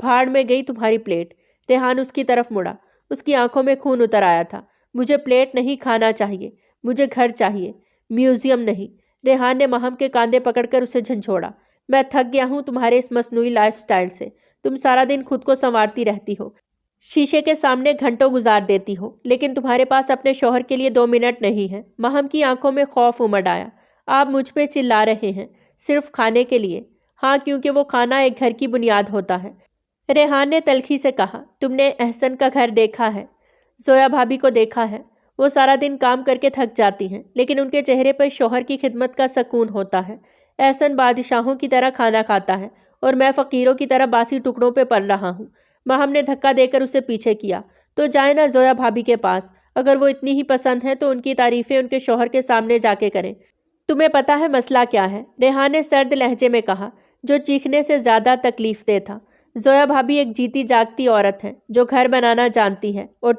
بھاڑ میں گئی تمہاری پلیٹ۔ ریحان اس کی طرف مڑا۔ اس کی آنکھوں میں خون اتر آیا تھا۔ مجھے پلیٹ نہیں، کھانا چاہیے، مجھے گھر چاہیے، میوزیم نہیں۔ ریحان نے ماہم کے کاندھے پکڑ کر اسے جھنجھوڑا۔ میں تھک گیا ہوں تمہارے اس مصنوعی لائف سٹائل سے۔ تم سارا دن خود کو سنوارتی رہتی ہو، شیشے کے سامنے گھنٹوں گزار دیتی ہو، لیکن تمہارے پاس اپنے شوہر کے لیے 2 منٹ نہیں ہے۔ ماہم کی آنکھوں میں خوف امڈ آیا۔ آپ مجھ پہ چلا رہے ہیں؟ صرف کھانے کے لیے؟ ہاں، کیونکہ وہ کھانا ایک گھر کی بنیاد ہوتا ہے۔ ریحان نے تلخی سے کہا۔ تم نے احسن کا گھر دیکھا ہے؟ زویا بھابھی کو دیکھا ہے۔ وہ سارا دن کام کر کے تھک جاتی ہیں، لیکن ان کے چہرے پر شوہر کی خدمت کا سکون ہوتا ہے۔ احسن بادشاہوں کی طرح کھانا کھاتا ہے اور میں فقیروں کی طرح باسی ٹکڑوں پہ پل رہا ہوں۔ ماہم نے دھکا دے کر اسے پیچھے کیا۔ تو جائیں نا زویا بھابھی کے پاس، اگر وہ اتنی ہی پسند ہے تو ان کی تعریفیں ان کے شوہر کے سامنے جا کے کریں۔ تمہیں پتا ہے مسئلہ کیا ہے؟ ریحان نے سرد لہجے میں کہا، جو چیخنے سے زیادہ تکلیف دہ تھا۔ زویا بھابھی ایک جیتی جاگتی عورت ہے جو گھر بنانا جانتی ہے، اور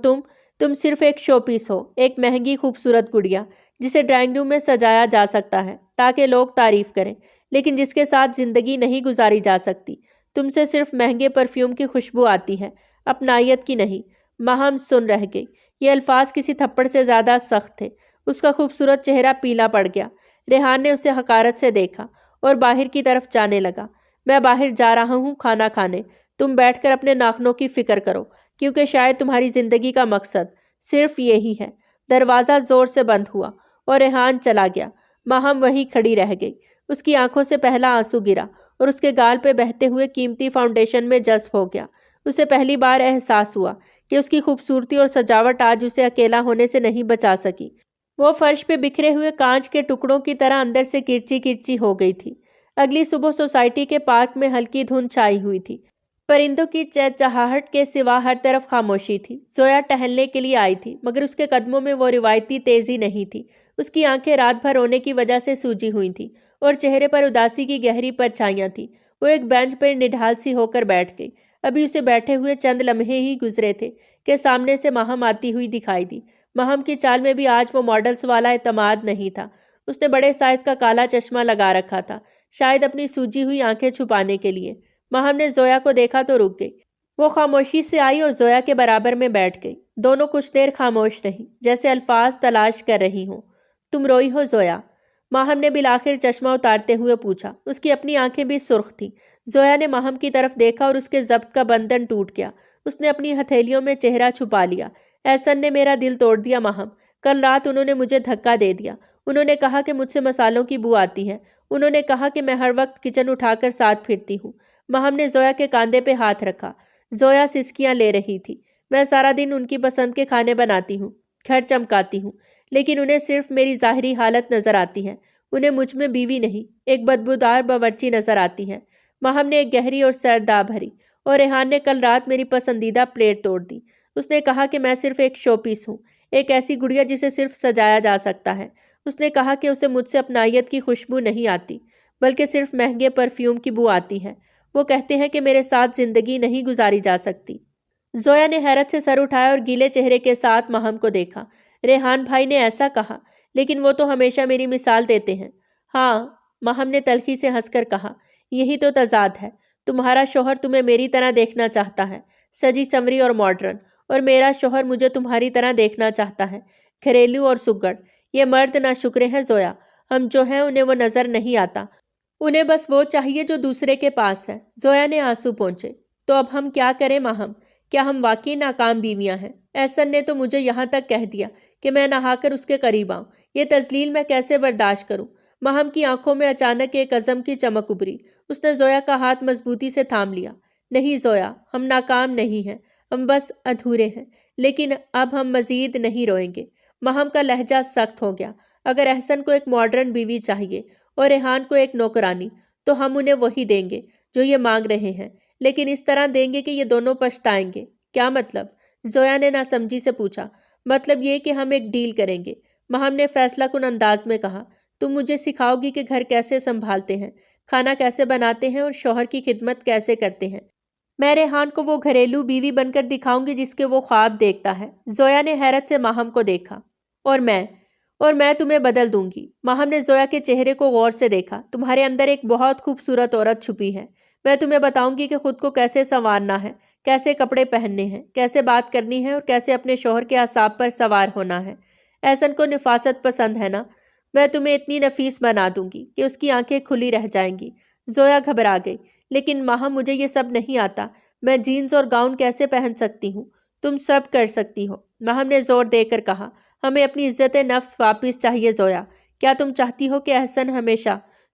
تم صرف ایک شو پیس ہو، ایک مہنگی خوبصورت گڑیا جسے ڈرائنگ روم میں سجایا جا سکتا ہے تاکہ لوگ تعریف کریں، لیکن جس کے ساتھ زندگی نہیں گزاری جا سکتی۔ تم سے صرف مہنگے پرفیوم کی خوشبو آتی ہے، اپنائیت کی نہیں۔ ماہم سن رہ گئی۔ یہ الفاظ کسی تھپڑ سے زیادہ سخت تھے۔ اس کا خوبصورت چہرہ پیلا پڑ گیا۔ ریحان نے اسے حقارت سے دیکھا اور باہر کی طرف جانے لگا۔ میں باہر جا رہا ہوں کھانا کھانے، تم بیٹھ کر اپنے ناخنوں کی فکر کرو، کیونکہ شاید تمہاری زندگی کا مقصد صرف یہی ہے۔ دروازہ زور سے بند ہوا اور ریحان چلا گیا۔ ماہم وہیں کھڑی رہ گئی۔ اس کی آنکھوں سے پہلا آنسو گرا اور اس کے گال پہ بہتے ہوئے قیمتی فاؤنڈیشن میں جذب ہو گیا۔ اسے پہلی بار احساس ہوا کہ اس کی خوبصورتی اور سجاوٹ آج اسے اکیلا ہونے سے نہیں بچا سکی۔ وہ فرش پہ بکھرے ہوئے کانچ کے ٹکڑوں کی طرح اندر سے کرچی کرچی ہو گئی تھی۔ اگلی صبح سوسائٹی کے پارک میں ہلکی دھند چھائی ہوئی تھی۔ پرندوں کی چہچہاہٹ کے سوا ہر طرف خاموشی تھی۔ زویا ٹہلنے کے لیے آئی تھی، مگر اس کے قدموں میں وہ روایتی تیزی نہیں تھی۔ اس کی آنکھیں رات بھر رونے کی وجہ سے سوجی ہوئی تھیں اور چہرے پر اداسی کی گہری پرچھائیاں تھیں۔ وہ ایک بینچ پر نڈھال سی ہو کر بیٹھ گئی۔ ابھی اسے بیٹھے ہوئے چند لمحے ہی گزرے تھے کہ سامنے سے ماہم آتی ہوئی دکھائی دی۔ ماہم کی چال میں بھی آج وہ ماڈلز والا اعتماد نہیں تھا۔ اس نے بڑے سائز کا کالا چشمہ لگا رکھا تھا، شاید اپنی سوجی ہوئی آنکھیں چھپانے کے لیے۔ ماہم نے زویا کو دیکھا تو رک گئی۔ وہ خاموشی سے آئی اور زویا کے برابر میں بیٹھ گئی۔ دونوں کچھ دیر خاموش رہیں، جیسے الفاظ تلاش کر رہی ہوں۔ تم روئی ہو زویا؟ ماہم نے بالآخر چشمہ اتارتے ہوئے پوچھا۔ اس کی اپنی آنکھیں بھی سرخ تھیں۔ زویا نے ماہم کی طرف دیکھا اور اس کے ضبط کا بندھن ٹوٹ گیا۔ اس نے اپنی ہتھیلیوں میں چہرہ چھپا لیا۔ احسن نے میرا دل توڑ دیا ماہم۔ کل رات انہوں نے مجھے دھکا دے دیا۔ انہوں نے کہا کہ مجھ سے مسالوں کی بو آتی ہے۔ انہوں نے کہا کہ میں ہر وقت کچن اٹھا کر ساتھ پھرتی ہوں۔ ماہم نے زویا کے کاندھے پہ ہاتھ رکھا۔ زویا سسکیاں لے رہی تھی۔ میں سارا دن ان کی پسند کے کھانے بناتی ہوں، گھر چمکاتی ہوں، لیکن انہیں صرف میری ظاہری حالت نظر آتی ہے۔ انہیں مجھ میں بیوی نہیں، ایک بدبودار باورچی نظر آتی ہے۔ ماہم نے ایک گہری اور سرد آہ بھری۔ اور ریحان نے کل رات میری پسندیدہ پلیٹ توڑ دی۔ اس نے کہا کہ میں صرف ایک شو پیس ہوں، ایک ایسی گڑیا جسے صرف سجایا جا سکتا ہے۔ اس نے کہا کہ اسے مجھ سے اپنائیت کی خوشبو نہیں آتی، بلکہ صرف مہنگے پرفیوم کی بو آتی ہے۔ وہ کہتے ہیں کہ میرے ساتھ زندگی نہیں گزاری جا سکتی۔ زویا نے حیرت سے سر اٹھایا اور گیلے چہرے کے ساتھ ماہم کو دیکھا۔ ریحان بھائی نے ایسا کہا؟ لیکن وہ تو ہمیشہ میری مثال دیتے ہیں۔ ہاں، ماہم نے تلخی سے ہنس کر کہا، یہی تو تضاد ہے۔ تمہارا شوہر تمہیں میری طرح دیکھنا چاہتا ہے، سجی سنوری اور ماڈرن، اور میرا شوہر مجھے تمہاری طرح دیکھنا چاہتا ہے، گھریلو اور سگڑ۔ یہ مرد ناشکرے ہیں زویا۔ ہم جو ہیں انہیں وہ نظر نہیں آتا، انہیں بس وہ چاہیے جو دوسرے کے پاس ہے۔ زویا نے آنسو پونچھے۔ تو اب ہم کیا کریں ماہم؟ کیا ہم واقعی ناکام بیویاں ہیں؟ احسن نے تو مجھے یہاں تک کہہ دیا کہ میں نہا کر اس کے قریب آؤں۔ یہ تذلیل میں کیسے برداشت کروں؟ ماہم کی آنکھوں میں اچانک ایک عزم کی چمک ابھری۔ اس نے زویا کا ہاتھ مضبوطی سے تھام لیا۔ نہیں زویا، ہم ناکام نہیں ہیں، ہم بس ادھورے ہیں، لیکن اب ہم مزید نہیں روئیں گے۔ ماہم کا لہجہ سخت ہو گیا۔ اگر احسن کو ایک ماڈرن بیوی چاہیے اور ریحان کو ایک نوکرانی، تو ہم انہیں وہی دیں گے جو یہ مانگ رہے ہیں، لیکن اس طرح دیں گے کہ یہ دونوں پچھتائیں گے۔ کیا مطلب؟ زویا نے ناسمجھی سے پوچھا۔ مطلب یہ کہ ہم ایک ڈیل کریں گے، ماہم نے فیصلہ کن انداز میں کہا۔ تم مجھے سکھاؤ گی کہ گھر کیسے سنبھالتے ہیں، کھانا کیسے بناتے ہیں اور شوہر کی خدمت کیسے کرتے ہیں۔ میں ریحان کو وہ گھریلو بیوی بن کر دکھاؤں گی جس کے وہ خواب دیکھتا ہے۔ زویا نے حیرت سے ماہم کو دیکھا۔ اور میں تمہیں بدل دوں گی۔ ماہم نے زویا کے چہرے کو غور سے دیکھا۔ تمہارے اندر ایک بہت خوبصورت عورت چھپی ہے۔ میں تمہیں بتاؤں گی کہ خود کو کیسے سنوارنا ہے، کیسے کپڑے پہننے ہیں، کیسے بات کرنی ہے اور کیسے اپنے شوہر کے اعصاب پر سوار ہونا ہے۔ احسن کو نفاست پسند ہے نا؟ میں تمہیں اتنی نفیس بنا دوں گی کہ اس کی آنکھیں کھلی رہ جائیں گی۔ زویا گھبرا گئی۔ لیکن ماہم مجھے یہ سب نہیں آتا، میں جینز اور گاؤن کیسے پہن سکتی ہوں؟ تم سب کر سکتی ہو، ماہم نے زور دے کر کہا۔ ہمیں اپنی عزت نفس واپس چاہیے زویا۔ کیا تم چاہتی ہو کہ احسن ہمیشہ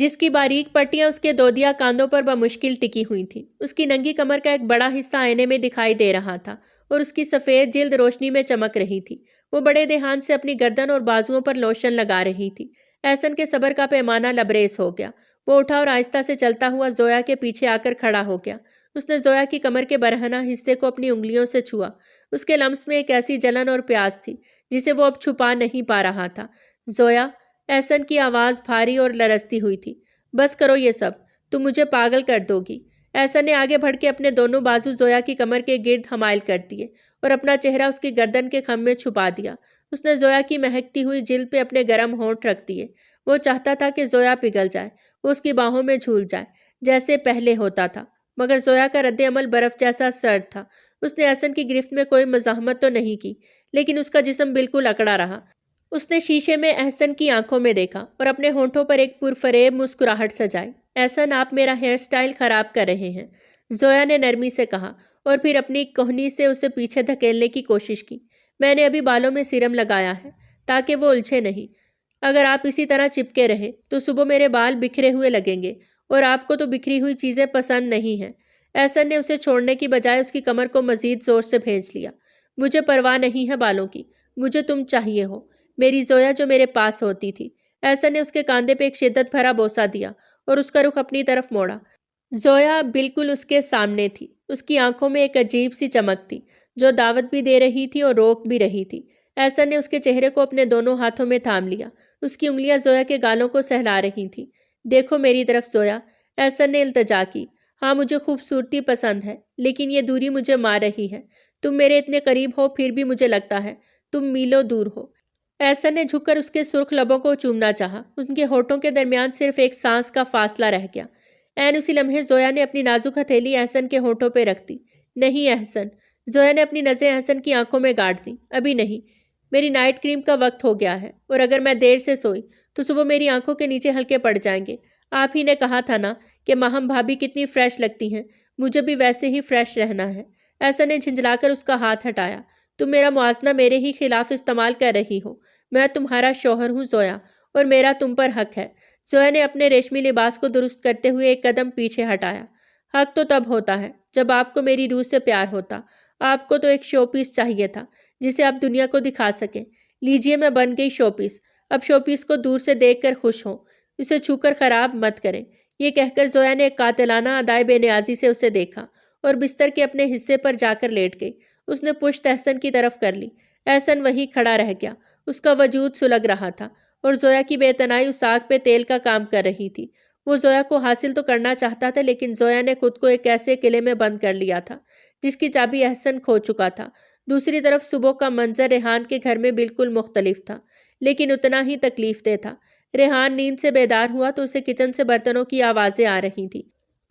جس کی باریک پٹیاں اس کے دودیا کاندھوں پر بمشکل ٹکی ہوئی تھیں۔ اس کی ننگی کمر کا ایک بڑا حصہ آئینے میں دکھائی دے رہا تھا اور اس کی سفید جلد روشنی میں چمک رہی تھی۔ وہ بڑے دھیان سے اپنی گردن اور بازوؤں پر لوشن لگا رہی تھی۔ احسن کے صبر کا پیمانہ لبریز ہو گیا۔ وہ اٹھا اور آہستہ سے چلتا ہوا زویا کے پیچھے آ کر کھڑا ہو گیا۔ اس نے زویا کی کمر کے برہنہ حصے کو اپنی انگلیوں سے چھوا۔ اس کے لمس میں ایک ایسی جلن اور پیاس تھی جسے وہ اب چھپا نہیں پا رہا تھا۔ زویا، احسن کی آواز بھاری اور لرزتی ہوئی تھی۔ بس کرو یہ سب، تم مجھے پاگل کر دو گی۔ احسن نے آگے بڑھ کے اپنے دونوں بازو زویا کی کمر کے گرد حمائل کر دیے اور اپنا چہرہ اس کی گردن کے خم میں چھپا دیا۔ اس نے زویا کی مہکتی ہوئی جلد پہ اپنے گرم ہونٹ رکھ دیے۔ وہ چاہتا تھا کہ زویا پگھل جائے، وہ اس کی باہوں میں جھول جائے جیسے پہلے ہوتا تھا، مگر زویا کا رد عمل برف جیسا سرد تھا۔ اس نے احسن کی گرفت میں کوئی مزاحمت تو نہیں کی، لیکن اس کا جسم بالکل اکڑا رہا۔ اس نے شیشے میں احسن کی آنکھوں میں دیکھا اور اپنے ہونٹوں پر ایک پرفریب مسکراہٹ سجائی۔ احسن، آپ میرا ہیئر سٹائل خراب کر رہے ہیں، زویا نے نرمی سے کہا اور پھر اپنی کوہنی سے اسے پیچھے دھکیلنے کی کوشش کی۔ میں نے ابھی بالوں میں سیرم لگایا ہے تاکہ وہ الجھے نہیں۔ اگر آپ اسی طرح چپکے رہے تو صبح میرے بال بکھرے ہوئے لگیں گے اور آپ کو تو بکھری ہوئی چیزیں پسند نہیں ہیں۔ احسن نے اسے چھوڑنے کی بجائے اس کی کمر کو مزید زور سے بھینچ لیا۔ مجھے پرواہ نہیں ہے بالوں کی، مجھے تم چاہیے ہو، میری زویا جو میرے پاس ہوتی تھی۔ احسن نے اس کے کاندھے پہ ایک شدت بھرا بوسہ دیا اور اس کا رخ اپنی طرف موڑا۔ زویا بالکل اس کے سامنے تھی۔ اس کی آنکھوں میں ایک عجیب سی چمک تھی جو دعوت بھی دے رہی تھی اور روک بھی رہی تھی۔ احسن نے اس کے چہرے کو اپنے دونوں ہاتھوں میں تھام لیا۔ اس کی انگلیاں زویا کے گالوں کو سہلا رہی تھیں۔ دیکھو میری طرف زویا، احسن نے التجا کی۔ ہاں، مجھے خوبصورتی پسند ہے، لیکن یہ دوری مجھے مار رہی ہے۔ تم میرے اتنے قریب ہو پھر بھی مجھے لگتا ہے تم میلوں دور ہو۔ احسن نے جھک کر اس کے سرخ لبوں کو چومنا چاہا۔ ان کے ہونٹوں کے درمیان صرف ایک سانس کا فاصلہ رہ گیا۔ عین اسی لمحے زویا نے اپنی نازک ہتھیلی احسن کے ہونٹوں پہ رکھ دی۔ نہیں احسن، زویا نے اپنی نظریں احسن کی آنکھوں میں گاڑ دیں۔ ابھی نہیں، میری نائٹ کریم کا وقت ہو گیا ہے اور اگر میں دیر سے سوئی تو صبح میری آنکھوں کے نیچے ہلکے پڑ جائیں گے۔ آپ ہی نے کہا تھا نا کہ ماہم بھابھی کتنی فریش لگتی ہیں، مجھے بھی ویسے ہی فریش رہنا ہے۔ احسن نے جھنجھلا کر اس کا ہاتھ ہٹایا۔ تم میرا موازنہ میرے ہی خلاف استعمال کر رہی ہو۔ میں تمہارا شوہر ہوں زویا، اور میرا تم پر حق ہے۔ زویا نے اپنے ریشمی لباس کو درست کرتے ہوئے ایک قدم پیچھے ہٹایا۔ حق تو تب ہوتا ہے جب آپ کو میری روح سے پیار ہوتا۔ آپ کو تو ایک شو پیس چاہیے تھا جسے آپ دنیا کو دکھا سکیں۔ لیجیے، میں بن گئی شو پیس۔ اب شو پیس کو دور سے دیکھ کر خوش ہوں، اسے چھو کر خراب مت کریں۔ یہ کہہ کر زویا نے ایک قاتلانہ ادائے بے نیازی سے اسے دیکھا اور بستر کے اپنے حصے پر جا کر لیٹ گئی۔ اس نے پشت احسن کی طرف کر لی۔ احسن وہیں کھڑا رہ گیا۔ اس کا وجود سلگ رہا تھا اور زویا کی بے تنائی اس آگ پہ تیل کا کام کر رہی تھی۔ وہ زویا کو حاصل تو کرنا چاہتا تھا، لیکن زویا نے خود کو ایک ایسے قلعے میں بند کر لیا تھا جس کی چابی احسن کھو چکا تھا۔ دوسری طرف صبح کا منظر ریحان کے گھر میں بالکل مختلف تھا، لیکن اتنا ہی تکلیف دہ تھا۔ ریحان نیند سے بیدار ہوا تو اسے کچن سے برتنوں کی آوازیں آ رہی تھیں۔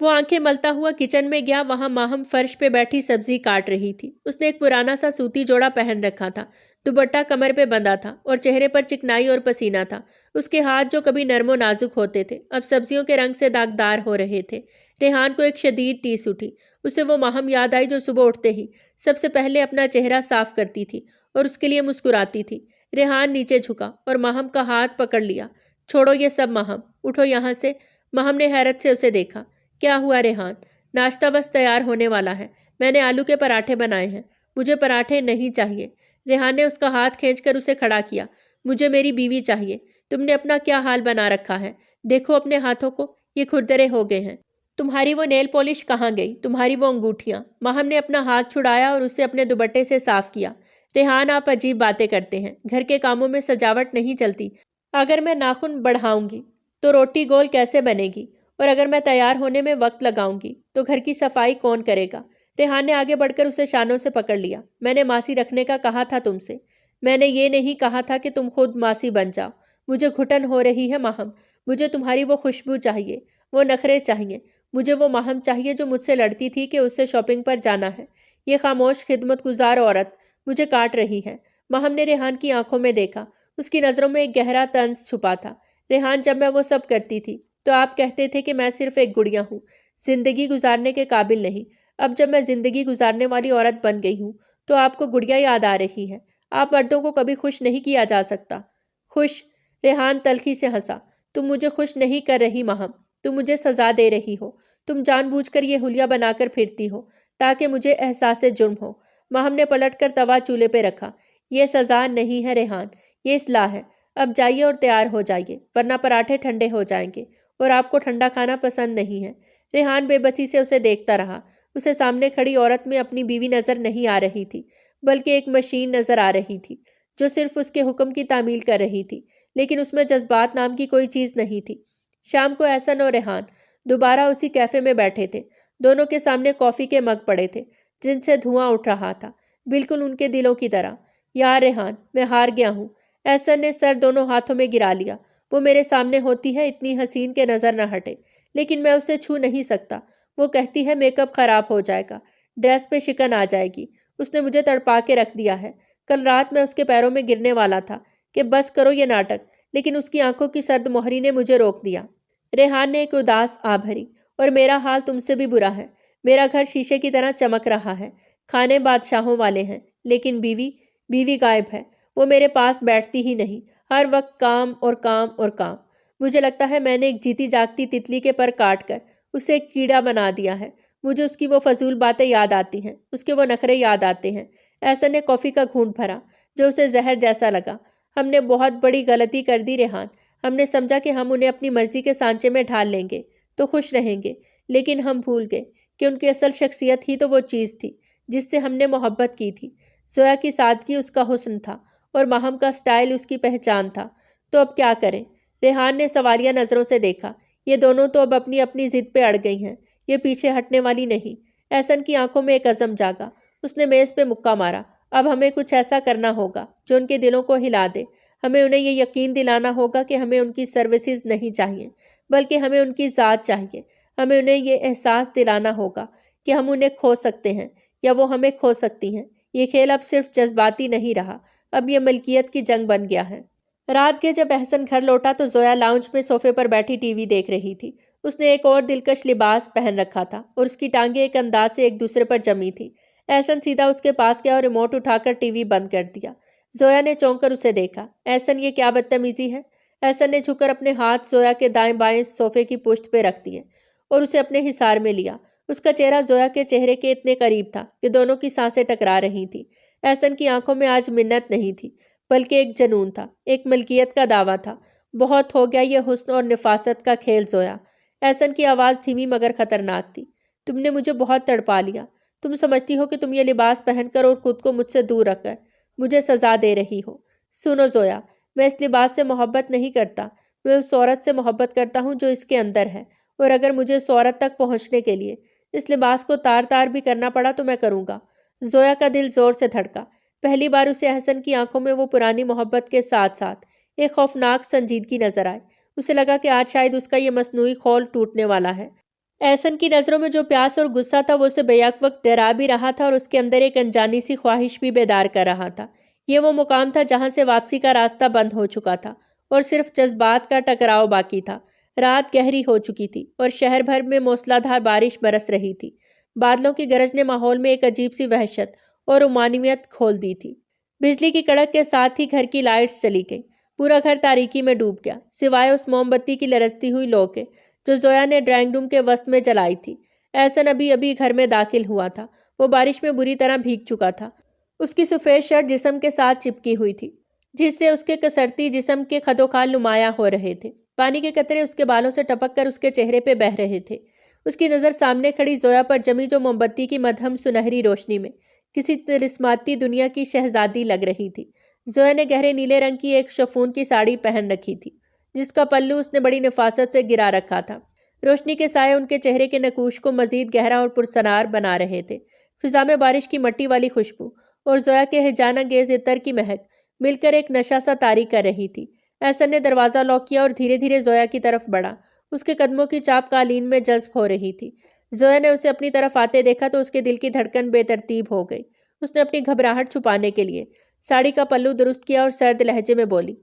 وہ آنکھیں ملتا ہوا کچن میں گیا۔ وہاں ماہم فرش پہ بیٹھی سبزی کاٹ رہی تھی۔ اس نے ایک پرانا سا سوتی جوڑا پہن رکھا تھا، دوپٹہ کمر پہ بندھا تھا اور چہرے پر چکنائی اور پسینہ تھا۔ اس کے ہاتھ جو کبھی نرم و نازک ہوتے تھے اب سبزیوں کے رنگ سے داغدار ہو رہے تھے۔ ریحان کو ایک شدید ٹیس اٹھی۔ اسے وہ ماہم یاد آئی جو صبح اٹھتے ہی سب سے پہلے اپنا چہرہ صاف کرتی تھی اور اس کے لیے مسکراتی تھی۔ ریحان نیچے جھکا اور ماہم کا ہاتھ پکڑ لیا۔ چھوڑو یہ سب ماہم، اٹھو یہاں سے۔ ماہم نے حیرت سے اسے دیکھا۔ کیا ہوا ریحان؟ ناشتہ بس تیار ہونے والا ہے، میں نے آلو کے پراٹھے بنائے ہیں، مجھے پراٹھے نہیں چاہیے۔ ریحان نے اس کا ہاتھ کھینچ کر اسے کھڑا کیا۔ مجھے میری بیوی چاہیے۔ تم نے اپنا کیا حال بنا رکھا ہے؟ دیکھو اپنے ہاتھوں کو، یہ کھردرے ہو گئے ہیں۔ تمہاری وہ نیل پالش کہاں گئی؟ تمہاری وہ انگوٹھیاں؟ ماہم نے اپنا ہاتھ چھڑایا اور اسے اپنے دوپٹے سے صاف کیا۔ ریحان، آپ عجیب باتیں کرتے ہیں۔ گھر کے کاموں میں سجاوٹ نہیں چلتی۔ اگر میں ناخن بڑھاؤں گی تو روٹی گول کیسے بنے گی؟ اور اگر میں تیار ہونے میں وقت لگاؤں گی تو گھر کی صفائی کون کرے گا؟ ریحان نے آگے بڑھ کر اسے شانوں سے پکڑ لیا۔ میں نے ماسی رکھنے کا کہا تھا تم سے، میں نے یہ نہیں کہا تھا کہ تم خود ماسی بن جاؤ۔ مجھے گھٹن ہو رہی ہے ماہم، مجھے تمہاری وہ خوشبو چاہیے، وہ نخرے چاہیے، مجھے وہ ماہم چاہیے جو مجھ سے لڑتی تھی کہ اس سے شاپنگ پر جانا ہے۔ یہ خاموش خدمت گزار عورت مجھے کاٹ رہی ہے۔ ماہم نے ریحان کی آنکھوں میں دیکھا۔ اس کی نظروں میں ایک گہرا طنز چھپا تھا۔ ریحان، جب میں وہ سب کرتی تھی تو آپ کہتے تھے کہ میں صرف ایک گڑیا ہوں، زندگی گزارنے کے قابل نہیں۔ اب جب میں زندگی گزارنے والی عورت بن گئی ہوں تو آپ کو گڑیا یاد آ رہی ہے۔ آپ مردوں کو کبھی خوش نہیں کیا جا سکتا۔ خوش؟ ریحان تلخی سے ہنسا۔ تم مجھے خوش نہیں کر رہی ماہم، تم مجھے سزا دے رہی ہو، تم جان بوجھ کر یہ حلیہ بنا کر پھرتی ہو تاکہ مجھے احساس جرم ہو۔ ماہم نے پلٹ کر توا چولہے پہ رکھا۔ یہ سزا نہیں ہے ریحان، یہ اصلاح ہے۔ اب جائیے اور تیار ہو جائیے، ورنہ پراٹھے ٹھنڈے ہو جائیں گے، اور آپ کو ٹھنڈا کھانا پسند نہیں ہے۔ ریحان بے بسی سے اسے دیکھتا رہا۔ اسے سامنے کھڑی عورت میں اپنی بیوی نظر نہیں آ رہی تھی، بلکہ ایک مشین نظر آ رہی تھی جو صرف اس کے حکم کی تعمیل کر رہی تھی، لیکن اس میں جذبات نام کی کوئی چیز نہیں تھی۔ شام کو احسن اور ریحان دوبارہ اسی کیفے میں بیٹھے تھے۔ دونوں کے سامنے کافی کے مگ پڑے تھے جن سے دھواں اٹھ رہا تھا، بالکل ان کے دلوں کی طرح۔ یار ریحان، میں ہار گیا ہوں۔ احسن نے سر دونوں ہاتھوں میں گرا لیا۔ وہ میرے سامنے ہوتی ہے اتنی حسین کے نظر نہ ہٹے، لیکن میں اسے چھو نہیں سکتا۔ وہ کہتی ہے میک اپ خراب ہو جائے گا، ڈریس پہ شکن آ جائے گی۔ اس نے مجھے تڑپا کے رکھ دیا ہے۔ کل رات میں اس کے پیروں میں گرنے والا تھا کہ بس کرو یہ ناٹک، لیکن اس کی آنکھوں کی سرد مہری نے مجھے روک دیا۔ ریحان نے ایک اداس آ بھری۔ اور میرا حال تم سے بھی برا ہے۔ میرا گھر شیشے کی طرح چمک رہا ہے، کھانے بادشاہوں والے ہیں، لیکن بیوی غائب ہے۔ وہ میرے پاس بیٹھتی ہی نہیں، ہر وقت کام اور کام اور کام۔ مجھے لگتا ہے میں نے ایک جیتی جاگتی تتلی کے پر کاٹ کر اسے ایک کیڑا بنا دیا ہے۔ مجھے اس کی وہ فضول باتیں یاد آتی ہیں، اس کے وہ نخرے یاد آتے ہیں۔ ایسا نے کافی کا گھونٹ بھرا جو اسے زہر جیسا لگا۔ ہم نے بہت بڑی غلطی کر دی ریحان۔ ہم نے سمجھا کہ ہم انہیں اپنی مرضی کے سانچے میں ڈھال لیں گے تو خوش رہیں گے، لیکن ہم بھول گئے کہ ان کی اصل شخصیت ہی تو وہ چیز تھی جس سے ہم نے محبت کی تھی۔ زویا کی سادگی اس کا حسن تھا، اور ماہم کا سٹائل اس کی پہچان تھا۔ تو اب کیا کریں؟ ریحان نے سوالیہ نظروں سے دیکھا۔ یہ دونوں تو اب اپنی اپنی ضد پہ اڑ گئی ہیں، یہ پیچھے ہٹنے والی نہیں۔ احسن کی آنکھوں میں ایک عزم جاگا۔ اس نے میز پہ مکہ مارا۔ اب ہمیں کچھ ایسا کرنا ہوگا جو ان کے دلوں کو ہلا دے۔ ہمیں انہیں یہ یقین دلانا ہوگا کہ ہمیں ان کی سروسز نہیں چاہیے، بلکہ ہمیں ان کی ذات چاہیے۔ ہمیں انہیں یہ احساس دلانا ہوگا کہ ہم انہیں کھو سکتے ہیں یا وہ ہمیں کھو سکتی ہیں۔ یہ کھیل اب صرف جذباتی نہیں رہا، اب یہ ملکیت کی جنگ بن گیا ہے۔ رات کے جب احسن گھر لوٹا تو زویا لاؤنج میں صوفے پر بیٹھی ٹی وی دیکھ رہی تھی۔ اس نے ایک اور دلکش لباس پہن رکھا تھا اور اس کی ٹانگیں ایک انداز سے ایک دوسرے پر جمی تھی۔ احسن سیدھا اس کے پاس گیا اور ریموٹ اٹھا کر ٹی وی بند کر دیا۔ زویا نے چونک کر اسے دیکھا۔ احسن، یہ کیا بدتمیزی ہے؟ احسن نے جھک کر اپنے ہاتھ زویا کے دائیں بائیں صوفے کی پشت پہ رکھ دیے اور اسے اپنے حصار میں لیا۔ اس کا چہرہ زویا کے چہرے کے اتنے قریب تھا کہ دونوں کی سانسیں ٹکرا رہی تھیں۔ احسن کی آنکھوں میں آج منت نہیں تھی، بلکہ ایک جنون تھا، ایک ملکیت کا دعویٰ تھا۔ بہت ہو گیا یہ حسن اور نفاست کا کھیل زویا۔ احسن کی آواز دھیمی مگر خطرناک تھی۔ تم نے مجھے بہت تڑپا لیا۔ تم سمجھتی ہو کہ تم یہ لباس پہن کر اور خود کو مجھ سے دور رکھ کر مجھے سزا دے رہی ہو۔ سنو زویا، میں اس لباس سے محبت نہیں کرتا، میں اس عورت سے محبت کرتا ہوں جو اس کے اندر ہے، اور اگر مجھے اس عورت تک پہنچنے کے لیے اس لباس کو تار تار بھی کرنا پڑا تو میں کروں گا۔ زویا کا دل زور سے دھڑکا۔ پہلی بار اسے احسن کی آنکھوں میں وہ پرانی محبت کے ساتھ ساتھ ایک خوفناک سنجیدگی نظر آئی۔ اسے لگا کہ آج شاید اس کا یہ مصنوعی خول ٹوٹنے والا ہے۔ احسن کی نظروں میں جو پیاس اور غصہ تھا وہ اسے بیک وقت ڈرا بھی رہا تھا اور اس کے اندر ایک انجانی سی خواہش بھی بیدار کر رہا تھا۔ یہ وہ مقام تھا جہاں سے واپسی کا راستہ بند ہو چکا تھا اور صرف جذبات کا ٹکراؤ باقی تھا۔ رات گہری ہو چکی تھی اور شہر بھر میں موسلا دھار بارش برس رہی تھی۔ بادلوں کی گرج نے ماحول میں ایک عجیب سی وحشت اور رومانویت کھول دی تھی۔ بجلی کی کڑک کے ساتھ ہی گھر کی لائٹس چلی گئی۔ پورا گھر تاریکی میں ڈوب گیا، سوائے اس موم بتی کی لرزتی ہوئی لو کے جو زویا نے ڈرائنگ روم کے وسط میں جلائی تھی۔ احسن ابھی گھر میں داخل ہوا تھا۔ وہ بارش میں بری طرح بھیگ چکا تھا۔ اس کی سفید شرٹ جسم کے ساتھ چپکی ہوئی تھی، جس سے اس کے کسرتی جسم کے خدوخال نمایاں ہو رہے تھے۔ پانی کے قطرے اس کے بالوں سے ٹپک کر اس کے چہرے پہ بہہ رہے تھے۔ اس کی نظر سامنے کھڑی زویا پر جمی جو موم بتی کی مدھم سنہری روشنی میں کسی طلسماتی دنیا کی شہزادی لگ رہی تھی۔ زویا نے گہرے نیلے رنگ کی ایک شفون کی ساڑی پہن رکھی تھی جس کا پلو اس نے بڑی نفاست سے گرا رکھا تھا۔ روشنی کے سائے ان کے چہرے کے نقوش کو مزید گہرا اور پرسنار بنا رہے تھے۔ فضا میں بارش کی مٹی والی خوشبو اور زویا کے ہیجان انگیز عطر کی مہک مل کر ایک نشہ سا طاری کر رہی تھی۔ احسن نے دروازہ لاک کیا اور دھیرے دھیرے زویا کی طرف بڑھا۔ اس کے قدموں کی چاپ قالین میں جذب ہو رہی تھی۔ زویا نے اسے اپنی طرف آتے دیکھا تو اس کے دل کی دھڑکن بے ترتیب ہو گئی۔ اس نے اپنی گھبراہٹ چھپانے کے لیے ساڑی کا پلو درست کیا اور سرد لہجے میں بولی،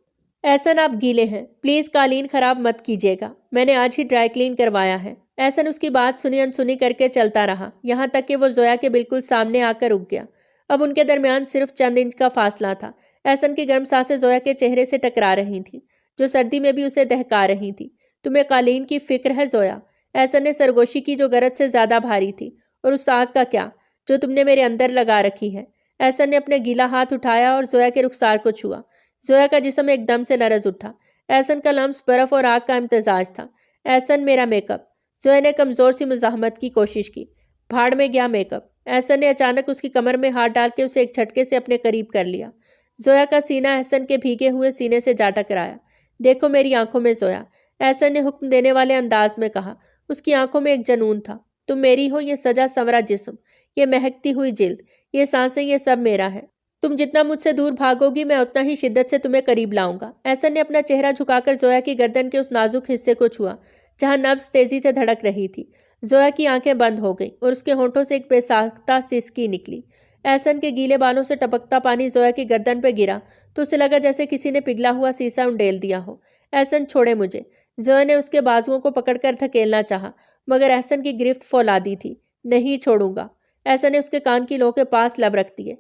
احسن آپ گیلے ہیں، پلیز قالین خراب مت کیجیے گا، میں نے آج ہی ڈرائی کلین کروایا ہے۔ احسن اس کی بات سنی انسنی کر کے چلتا رہا، یہاں تک کہ وہ زویا کے بالکل سامنے آ کر رک گیا۔ اب ان کے درمیان صرف چند انچ کا فاصلہ تھا۔ احسن کی گرم سانسیں زویا کے چہرے سے ٹکرا رہی تھیں۔ جو سردی میں بھی اسے دہکا رہی تھی۔ تمہیں قالین کی فکر ہے زویا؟ احسن نے سرگوشی کی جو غرض سے زیادہ بھاری تھی۔ اور اس آگ کا کیا جو تم نے میرے اندر لگا رکھی ہے؟ احسن نے اپنا گیلا ہاتھ اٹھایا اور زویا کے رخسار کو چھوا۔ زویا کا جسم ایک دم سے لرز اٹھا۔ احسن کا لمس برف اور آگ کا امتزاج تھا۔ احسن، میرا میک اپ۔ زویا نے کمزور سی مزاحمت کی کوشش کی۔ بھاڑ میں گیا میک اپ۔ احسن نے اچانک اس کی کمر میں ہاتھ ڈال کے اسے ایک جھٹکے سے اپنے قریب کر لیا۔ زویا کا سینہ احسن کے بھیگے ہوئے سینے سے جا ٹکرایا۔ دیکھو میری آنکھوں میں زویا، احسن نے حکم دینے والے انداز میں کہا۔ اس کی آنکھوں میں ایک جنون تھا۔ تم میری ہو، یہ سجا سنورا جسم، یہ مہکتی ہوئی جلد، یہ سانسیں، یہ سب میرا ہے۔ تم جتنا مجھ سے دور بھاگو گی میں اتنا ہی شدت سے تمہیں قریب لاؤں گا۔ احسن نے اپنا چہرہ جھکا کر زویا کی گردن کے اس نازک حصے کو چھوا جہاں نبض تیزی سے دھڑک رہی تھی۔ زویا کی آنکھیں بند ہو گئیں اور اس کے ہونٹوں سے ایک بے ساختہ سسکی نکلی۔ احسن کے گیلے بالوں سے ٹپکتا پانی زویا کی گردن پہ گرا تو اسے لگا جیسے کسی نے پگھلا ہوا سیسا انڈیل دیا ہو۔ احسن، چھوڑے مجھے۔ زویا نے اس کے بازوؤں کو پکڑ کر دھکیلنا چاہا مگر احسن کی گرفت فولادی تھی۔ نہیں چھوڑوں گا۔ احسن نے اس کے کان کی لو کے پاس لب رکھ دیے۔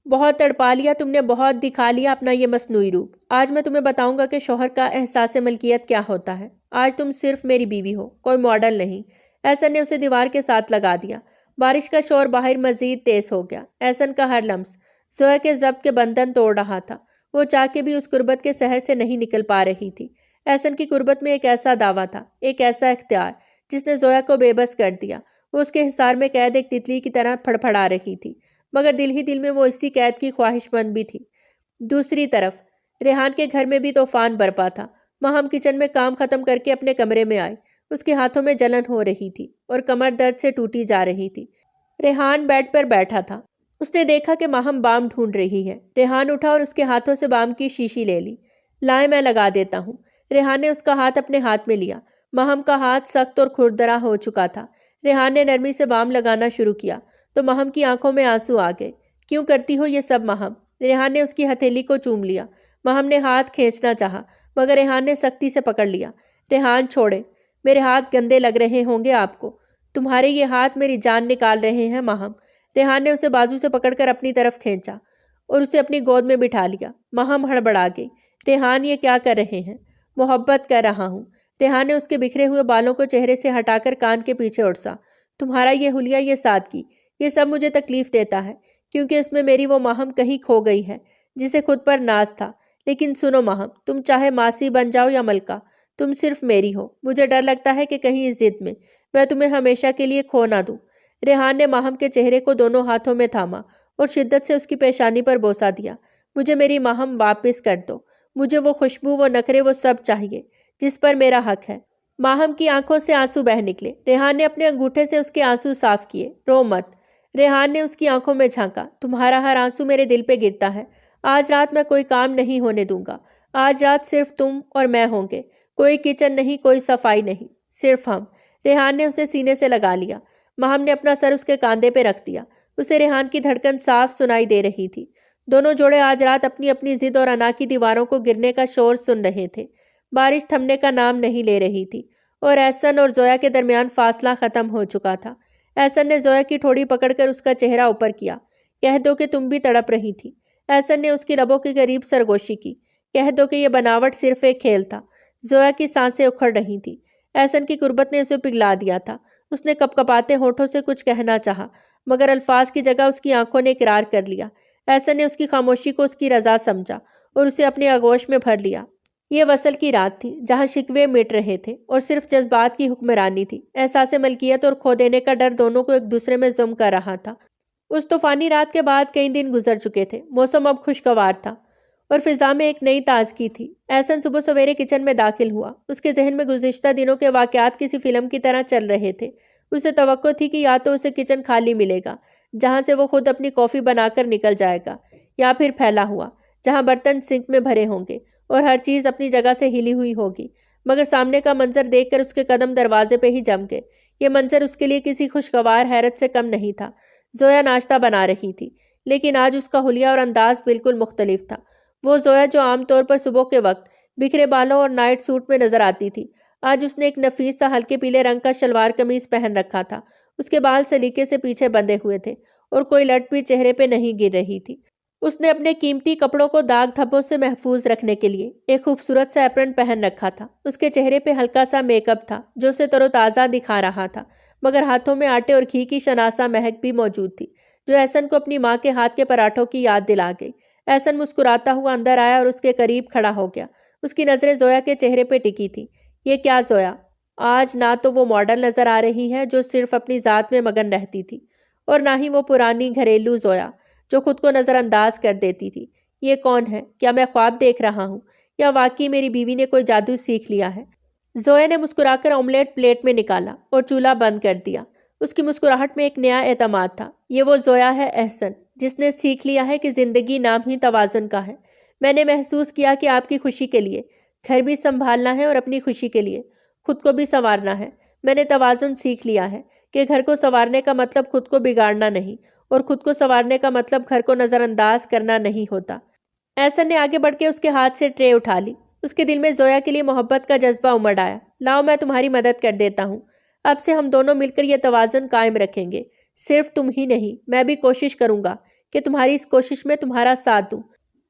بہت تڑپا لیا تم نے، بہت دکھا لیا اپنا یہ مصنوعی روپ۔ آج میں تمہیں بتاؤں گا کہ شوہر کا احساس ملکیت کیا ہوتا ہے۔ آج تم صرف میری بیوی ہو، کوئی ماڈل نہیں۔ احسن نے اسے دیوار کے ساتھ لگا دیا۔ بارش کا شور باہر مزید تیز ہو گیا۔ احسن کا ہر لمس زویا کے ضبط کے بندھن توڑ رہا تھا۔ وہ چاہ کے بھی اس قربت کے سحر سے نہیں نکل پا رہی تھی۔ احسن کی قربت میں ایک ایسا دعویٰ تھا، ایک ایسا اختیار جس نے زویا کو بے بس کر دیا۔ وہ اس کے حصار میں قید ایک تتلی کی طرح پھڑپھڑا رہی تھی مگر دل ہی دل میں وہ اسی قید کی خواہش مند بھی تھی۔ دوسری طرف ریحان کے گھر میں بھی طوفان برپا تھا۔ ماہم کچن میں کام ختم کر کے اپنے کمرے میں آئی۔ اس کے ہاتھوں میں جلن ہو رہی تھی اور کمر درد سے ٹوٹی جا رہی تھی۔ ریحان بیڈ پر بیٹھا تھا۔ اس نے دیکھا کہ ماہم بام ڈھونڈ رہی ہے۔ ریحان اٹھا اور اس کے ہاتھوں سے بام کی شیشی لے لی۔ لائیں میں لگا دیتا ہوں۔ ریحان نے اس کا ہاتھ اپنے ہاتھ میں لیا۔ ماہم کا ہاتھ سخت اور کھردرا ہو چکا تھا۔ ریحان نے نرمی سے بام لگانا شروع کیا تو ماہم کی آنکھوں میں آنسو آ گئے۔ کیوں کرتی ہو یہ سب ماہم؟ ریحان نے اس کی ہتھیلی کو چوم لیا۔ ماہم نے ہاتھ کھینچنا چاہا مگر ریحان نے سختی سے پکڑ لیا۔ ریحان چھوڑے، میرے ہاتھ گندے لگ رہے ہوں گے آپ کو۔ تمہارے یہ ہاتھ میری جان نکال رہے ہیں ماہم۔ ریحان نے اسے بازو سے پکڑ کر اپنی طرف کھینچا اور اسے اپنی گود میں بٹھا لیا۔ ماہم ہڑبڑا گئی۔ ریحان، یہ کیا کر رہے ہیں؟ محبت کر رہا ہوں۔ ریحان نے اس کے بکھرے ہوئے بالوں کو چہرے سے ہٹا کر کان کے پیچھے اڑسا۔ تمہارا یہ حلیہ، یہ سادگی، یہ سب مجھے تکلیف دیتا ہے کیونکہ اس میں میری وہ ماہم کہیں کھو گئی ہے جسے خود پر ناز تھا۔ لیکن سنو ماہم، تم چاہے ماسی بن جاؤ یا ملکہ، تم صرف میری ہو۔ مجھے ڈر لگتا ہے کہ کہیں اس ضد میں تمہیں ہمیشہ کے لیے کھو نہ دوں۔ ریحان نے ماہم کے چہرے کو دونوں ہاتھوں میں تھاما اور شدت سے اس کی پیشانی پر بوسہ دیا۔ مجھے میری ماہم واپس کر دو۔ مجھے وہ خوشبو، وہ نخرے، وہ سب چاہیے جس پر میرا حق ہے۔ ماہم کی آنکھوں سے آنسو بہہ نکلے۔ ریحان نے اپنے انگوٹھے سے اس کے آنسو صاف کیے۔ رو مت۔ ریحان نے اس کی آنکھوں میں جھانکا۔ تمہارا ہر آنسو میرے دل پہ گرتا ہے۔ آج رات میں کوئی کام نہیں ہونے دوں گا۔ آج رات صرف تم اور میں ہوں گے۔ کوئی کچن نہیں، کوئی صفائی نہیں، صرف ہم۔ ریحان نے اسے سینے سے لگا لیا۔ ماہم نے اپنا سر اس کے کاندھے پہ رکھ دیا۔ اسے ریحان کی دھڑکن صاف سنائی دے رہی تھی۔ دونوں جوڑے آج رات اپنی اپنی ضد اور انا کی دیواروں کو گرنے کا شور سن رہے تھے۔ بارش تھمنے کا نام نہیں لے رہی تھی اور احسن اور زویا کے درمیان فاصلہ ختم ہو چکا تھا۔ احسن نے زویا کی ٹھوڑی پکڑ کر اس کا چہرہ اوپر کیا۔ کہہ دو کہ تم بھی تڑپ رہی تھی۔ احسن نے اس کی لبوں کے قریب سرگوشی کی۔ کہہ دو کہ یہ بناوٹ صرف ایک کھیل تھا۔ زویا کی سانسیں اکھڑ رہی تھی۔ احسن کی قربت نے اسے پگھلا دیا تھا۔ اس نے کپ کپاتے ہونٹوں سے کچھ کہنا چاہا مگر الفاظ کی جگہ اس کی آنکھوں نے اقرار کر لیا۔ احسن نے اس کی خاموشی کو اس کی رضا سمجھا اور اسے اپنے آغوش میں بھر لیا۔ یہ وصل کی رات تھی جہاں شکوے مٹ رہے تھے اور صرف جذبات کی حکمرانی تھی۔ احساس ملکیت اور کھو دینے کا ڈر دونوں کو ایک دوسرے میں ضم کر رہا تھا۔ اس طوفانی رات کے بعد کئی دن گزر چکے تھے۔ موسم اب خوشگوار تھا اور فضا میں ایک نئی تازگی تھی۔ احسن صبح سویرے کچن میں داخل ہوا۔ اس کے ذہن میں گزشتہ دنوں کے واقعات کسی فلم کی طرح چل رہے تھے۔ اسے توقع تھی کہ یا تو اسے کچن خالی ملے گا جہاں سے وہ خود اپنی کافی بنا کر نکل جائے گا، یا پھر پھیلا ہوا جہاں برتن سنک میں بھرے ہوں گے اور ہر چیز اپنی جگہ سے ہلی ہوئی ہوگی۔ مگر سامنے کا منظر دیکھ کر اس کے قدم دروازے پہ ہی جم گئے۔ یہ منظر اس کے لیے کسی خوشگوار حیرت سے کم نہیں تھا۔ زویا ناشتہ بنا رہی تھی لیکن آج اس کا حلیہ اور انداز بالکل مختلف تھا۔ وہ زویا جو عام طور پر صبح کے وقت بکھرے بالوں اور نائٹ سوٹ میں نظر آتی تھی، آج اس نے ایک نفیس سا ہلکے پیلے رنگ کا شلوار قمیص پہن رکھا تھا۔ اس کے بال سلیقے سے پیچھے بندھے ہوئے تھے اور کوئی لٹ بھی چہرے پہ نہیں گر رہی تھی۔ اس نے اپنے قیمتی کپڑوں کو داغ دھبوں سے محفوظ رکھنے کے لیے ایک خوبصورت سا ایپرن پہن رکھا تھا۔ اس کے چہرے پہ ہلکا سا میک اپ تھا جو اسے تر و تازہ دکھا رہا تھا، مگر ہاتھوں میں آٹے اور گھی کی شناسا مہک بھی موجود تھی جو احسن کو اپنی ماں کے ہاتھ کے پراٹھوں کی یاد دلا گئی۔ احسن مسکراتا ہوا اندر آیا اور اس کے قریب کھڑا ہو گیا۔ اس کی نظریں زویا کے چہرے پہ ٹکی تھی۔ یہ کیا زویا؟ آج نہ تو وہ ماڈل نظر آ رہی ہے جو صرف اپنی ذات میں مگن رہتی تھی، اور نہ ہی وہ پرانی گھریلو زویا جو خود کو نظر انداز کر دیتی تھی۔ یہ کون ہے؟ کیا میں خواب دیکھ رہا ہوں یا واقعی میری بیوی نے کوئی جادو سیکھ لیا ہے؟ زویا نے مسکرا کر آملیٹ پلیٹ میں نکالا اور چولہا بند کر دیا۔ اس کی مسکراہٹ میں ایک نیا اعتماد تھا۔ یہ وہ زویا ہے احسن جس نے سیکھ لیا ہے کہ زندگی نام ہی توازن کا ہے۔ میں نے محسوس کیا کہ آپ کی خوشی کے لیے گھر بھی سنبھالنا ہے اور اپنی خوشی کے لیے خود کو بھی سنوارنا ہے۔ میں نے توازن سیکھ لیا ہے کہ گھر کو سنوارنے کا مطلب خود کو بگاڑنا نہیں، اور خود کو سنوارنے کا مطلب گھر کو نظر انداز کرنا نہیں ہوتا۔ احسن نے آگے بڑھ کے اس کے ہاتھ سے ٹرے اٹھا لی۔ اس کے دل میں زویا کے لیے محبت کا جذبہ امڑ آیا۔ لاؤ میں تمہاری مدد کر دیتا ہوں۔ اب سے ہم دونوں مل کر یہ توازن قائم رکھیں گے۔ صرف تم ہی نہیں، میں بھی کوشش کروں گا کہ تمہاری اس کوشش میں تمہارا ساتھ دوں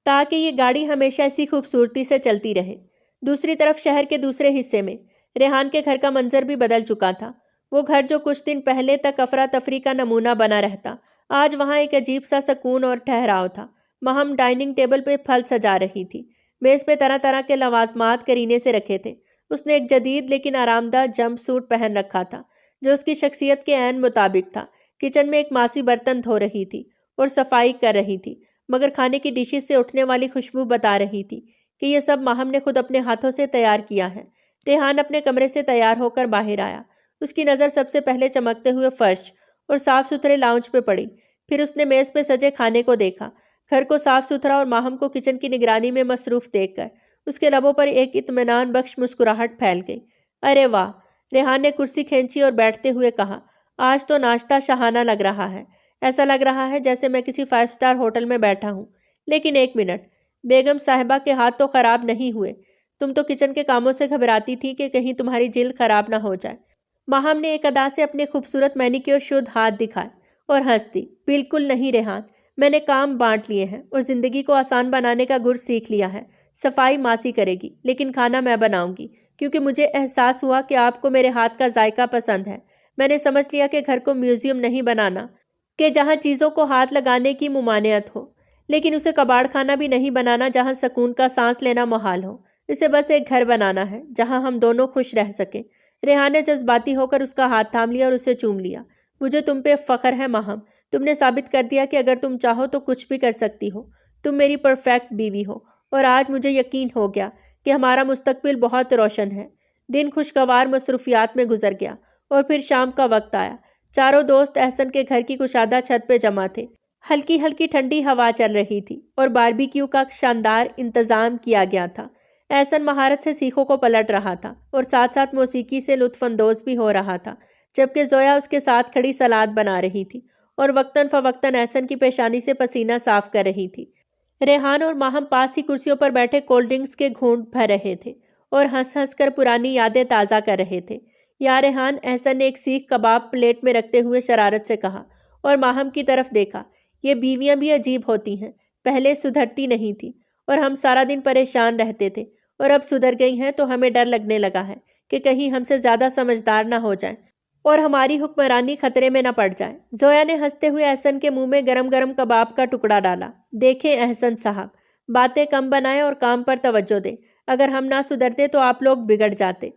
تاکہ یہ گاڑی ہمیشہ اسی خوبصورتی سے چلتی رہے۔ دوسری طرف شہر کے دوسرے حصے میں ریحان کے گھر کا منظر بھی بدل چکا تھا۔ وہ گھر جو کچھ دن پہلے تک افراتفری کا نمونہ بنا رہتا، آج وہاں ایک عجیب سا سکون اور ٹھہراؤ تھا۔ مہم ڈائننگ ٹیبل پہ پھل سجا رہی تھی۔ میز پہ طرح طرح کے لوازمات کرینے سے رکھے تھے۔ اس نے ایک جدید لیکن آرام دہ جمپ سوٹ پہن رکھا تھا جو اس کی شخصیت کے عین مطابق تھا۔ کچن میں ایک ماسی برتن دھو رہی تھی اور صفائی کر رہی تھی، مگر کھانے کی ڈشز سے اٹھنے والی خوشبو بتا رہی تھی کہ یہ سب ماہم نے خود اپنے ہاتھوں سے تیار کیا ہے۔ ریحان اپنے کمرے سے تیار ہو کر باہر آیا۔ اس کی نظر سب سے پہلے چمکتے ہوئے فرش اور صاف ستھرے لاؤنج پہ پڑی، پھر اس نے میز پہ سجے کھانے کو دیکھا۔ گھر کو صاف ستھرا اور ماہم کو کچن کی نگرانی میں مصروف دیکھ کر اس کے لبوں پر ایک اطمینان بخش مسکراہٹ پھیل گئی۔ ارے واہ! ریحان نے کرسی کھینچی اور بیٹھتے ہوئے کہا، آج تو ناشتہ شاہانہ لگ رہا ہے۔ ایسا لگ رہا ہے جیسے میں کسی 5 اسٹار ہوٹل میں بیٹھا ہوں۔ لیکن ایک منٹ، بیگم صاحبہ کے ہاتھ تو خراب نہیں ہوئے؟ تم تو کچن کے کاموں سے گھبراتی تھی کہ کہیں تمہاری جلد خراب نہ ہو جائے۔ ماہم نے ایک ادا سے اپنے خوبصورت مینیکیور شدھ ہاتھ دکھائے اور ہنس دی۔ بالکل نہیں ریحان، میں نے کام بانٹ لیے ہیں اور زندگی کو آسان بنانے کا گر سیکھ لیا ہے۔ صفائی ماسی کرے گی، لیکن کھانا میں بناؤں گی، کیونکہ مجھے احساس ہوا کہ آپ کو میرے ہاتھ کا ذائقہ پسند ہے۔ میں نے سمجھ لیا کہ گھر کو میوزیم نہیں بنانا کہ جہاں چیزوں کو ہاتھ لگانے کی ممانعت ہو، لیکن اسے کباڑ خانہ بھی نہیں بنانا جہاں سکون کا سانس لینا محال ہو۔ اسے بس ایک گھر بنانا ہے جہاں ہم دونوں خوش رہ سکیں۔ ریحان نے جذباتی ہو کر اس کا ہاتھ تھام لیا اور اسے چوم لیا۔ مجھے تم پہ فخر ہے ماہم، تم نے ثابت کر دیا کہ اگر تم چاہو تو کچھ بھی کر سکتی ہو۔ تم میری پرفیکٹ بیوی ہو، اور آج مجھے یقین ہو گیا کہ ہمارا مستقبل بہت روشن ہے۔ دن خوشگوار مصروفیات میں گزر گیا اور پھر شام کا وقت آیا۔ چاروں دوست احسن کے گھر کی کشادہ چھت پہ جمع تھے۔ ہلکی ہلکی ٹھنڈی ہوا چل رہی تھی اور باربیکیو کا شاندار انتظام کیا گیا تھا۔ احسن مہارت سے سیخوں کو پلٹ رہا تھا اور ساتھ ساتھ موسیقی سے لطف اندوز بھی ہو رہا تھا، جبکہ زویا اس کے ساتھ کھڑی سلاد بنا رہی تھی اور وقتاً فوقتاً احسن کی پیشانی سے پسینہ صاف کر رہی تھی۔ ریحان اور ماہم پاس ہی کرسیوں پر بیٹھے کولڈ ڈرنکس کے گھونٹ بھر رہے تھے اور ہنس ہنس کر پرانی یادیں تازہ کر رہے تھے۔ یا ریحان، احسن نے ایک سیخ کباب پلیٹ میں رکھتے ہوئے شرارت سے کہا اور ماہم کی طرف دیکھا۔ یہ بیویاں بھی عجیب ہوتی ہیں، پہلے سدھرتی نہیں تھی اور ہم سارا دن پریشان رہتے تھے، اور اب سدھر گئی ہیں تو ہمیں ڈر لگنے لگا ہے کہ کہیں ہم سے زیادہ سمجھدار نہ ہو جائیں اور ہماری حکمرانی خطرے میں نہ پڑ جائے۔ زویا نے ہنستے ہوئے احسن کے منہ میں گرم گرم کباب کا ٹکڑا ڈالا۔ دیکھیں احسن صاحب، باتیں کم بنائیں اور کام پر توجہ دیں۔ اگر ہم نہ سدھرتے تو آپ لوگ بگڑ جاتے۔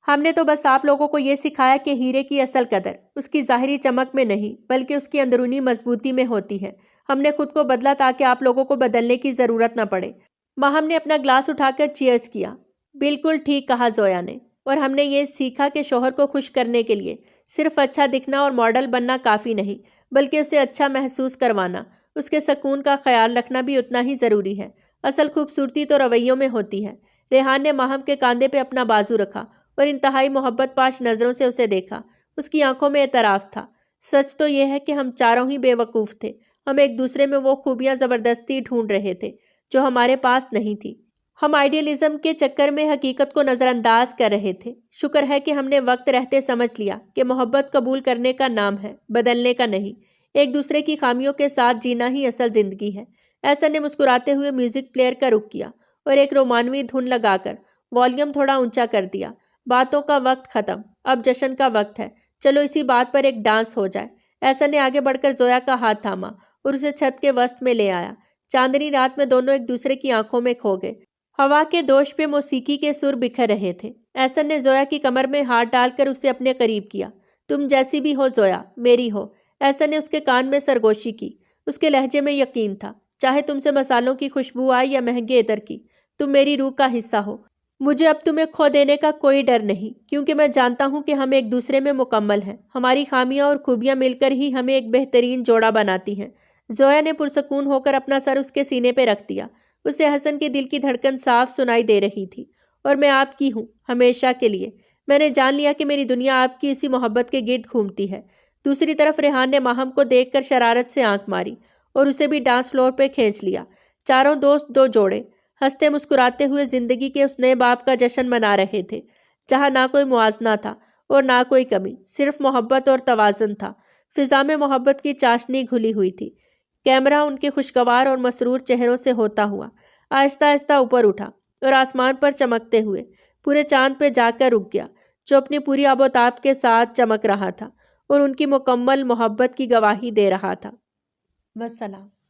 ہم نے تو بس آپ لوگوں کو یہ سکھایا کہ ہیرے کی اصل قدر اس کی ظاہری چمک میں نہیں بلکہ اس کی اندرونی مضبوطی میں ہوتی ہے۔ ہم نے خود کو بدلا تاکہ آپ لوگوں کو بدلنے کی ضرورت نہ پڑے۔ ماہم نے اپنا گلاس اٹھا کر چیئرز کیا۔ بالکل ٹھیک کہا زویا نے، اور ہم نے یہ سیکھا کہ شوہر کو خوش کرنے کے لیے صرف اچھا دکھنا اور ماڈل بننا کافی نہیں، بلکہ اسے اچھا محسوس کروانا، اس کے سکون کا خیال رکھنا بھی اتنا ہی ضروری ہے۔ اصل خوبصورتی تو رویوں میں ہوتی ہے۔ ریحان نے ماہم کے کاندھے پہ اپنا بازو رکھا اور انتہائی محبت پاش نظروں سے اسے دیکھا۔ اس کی آنکھوں میں اعتراف تھا۔ سچ تو یہ ہے کہ ہم چاروں ہی بے وقوف تھے۔ ہم ایک دوسرے میں وہ خوبیاں زبردستی ڈھونڈ رہے تھے جو ہمارے پاس نہیں تھی۔ ہم آئیڈیالزم کے چکر میں حقیقت کو نظر انداز کر رہے تھے۔ شکر ہے کہ ہم نے وقت رہتے سمجھ لیا کہ محبت قبول کرنے کا نام ہے، بدلنے کا نہیں۔ ایک دوسرے کی خامیوں کے ساتھ جینا ہی اصل زندگی ہے۔ احسن نے مسکراتے ہوئے میوزک پلیئر کا رخ کیا اور ایک رومانوی دھن لگا کر والیوم تھوڑا اونچا کر دیا۔ باتوں کا وقت ختم، اب جشن کا وقت ہے، چلو اسی بات پر ایک ڈانس ہو جائے۔ احسن نے آگے بڑھ کر زویا کا ہاتھ تھاما اور اسے چھت کے وسط میں لے آیا۔ چاندنی رات میں دونوں ایک دوسرے کی آنکھوں میں کھو گئے۔ ہوا کے دوش پہ موسیقی کے سر بکھر رہے تھے۔ احسن نے زویا کی کمر میں ہاتھ ڈال کر اسے اپنے قریب کیا۔ تم جیسی بھی ہو زویا، میری ہو۔ احسن نے اس کے کان میں سرگوشی کی۔ اس کے لہجے میں یقین تھا، چاہے تم سے مسالوں کی خوشبو آئے یا مہنگے عطر کی، تم میری روح کا حصہ ہو۔ مجھے اب تمہیں کھو دینے کا کوئی ڈر نہیں، کیونکہ میں جانتا ہوں کہ ہم ایک دوسرے میں مکمل ہیں۔ ہماری خامیاں اور خوبیاں مل کر ہی ہمیں ایک بہترین جوڑا بناتی ہیں۔ زویا نے پرسکون ہو کر اپنا سر اس کے سینے پہ رکھ دیا۔ اسے احسن کے دل کی دھڑکن صاف سنائی دے رہی تھی۔ اور میں آپ کی ہوں، ہمیشہ کے لیے۔ میں نے جان لیا کہ میری دنیا آپ کی اسی محبت کے گرد گھومتی ہے۔ دوسری طرف ریحان نے ماہم کو دیکھ کر شرارت سے آنکھ ماری اور اسے بھی ڈانس فلور پہ کھینچ لیا۔ چاروں دوست دو جوڑے ہنستے مسکراتے ہوئے زندگی کے اس نئے باب کا جشن منا رہے تھے، جہاں نہ کوئی موازنہ تھا اور نہ کوئی کمی، صرف محبت اور توازن تھا۔ فضا میں محبت کی چاشنی گھلی ہوئی تھی۔ کیمرہ ان کے خوشگوار اور مسرور چہروں سے ہوتا ہوا آہستہ آہستہ اوپر اٹھا اور آسمان پر چمکتے ہوئے پورے چاند پہ جا کر رک گیا، جو اپنی پوری آب و تاب کے ساتھ چمک رہا تھا اور ان کی مکمل محبت کی گواہی دے رہا تھا۔ والسلام۔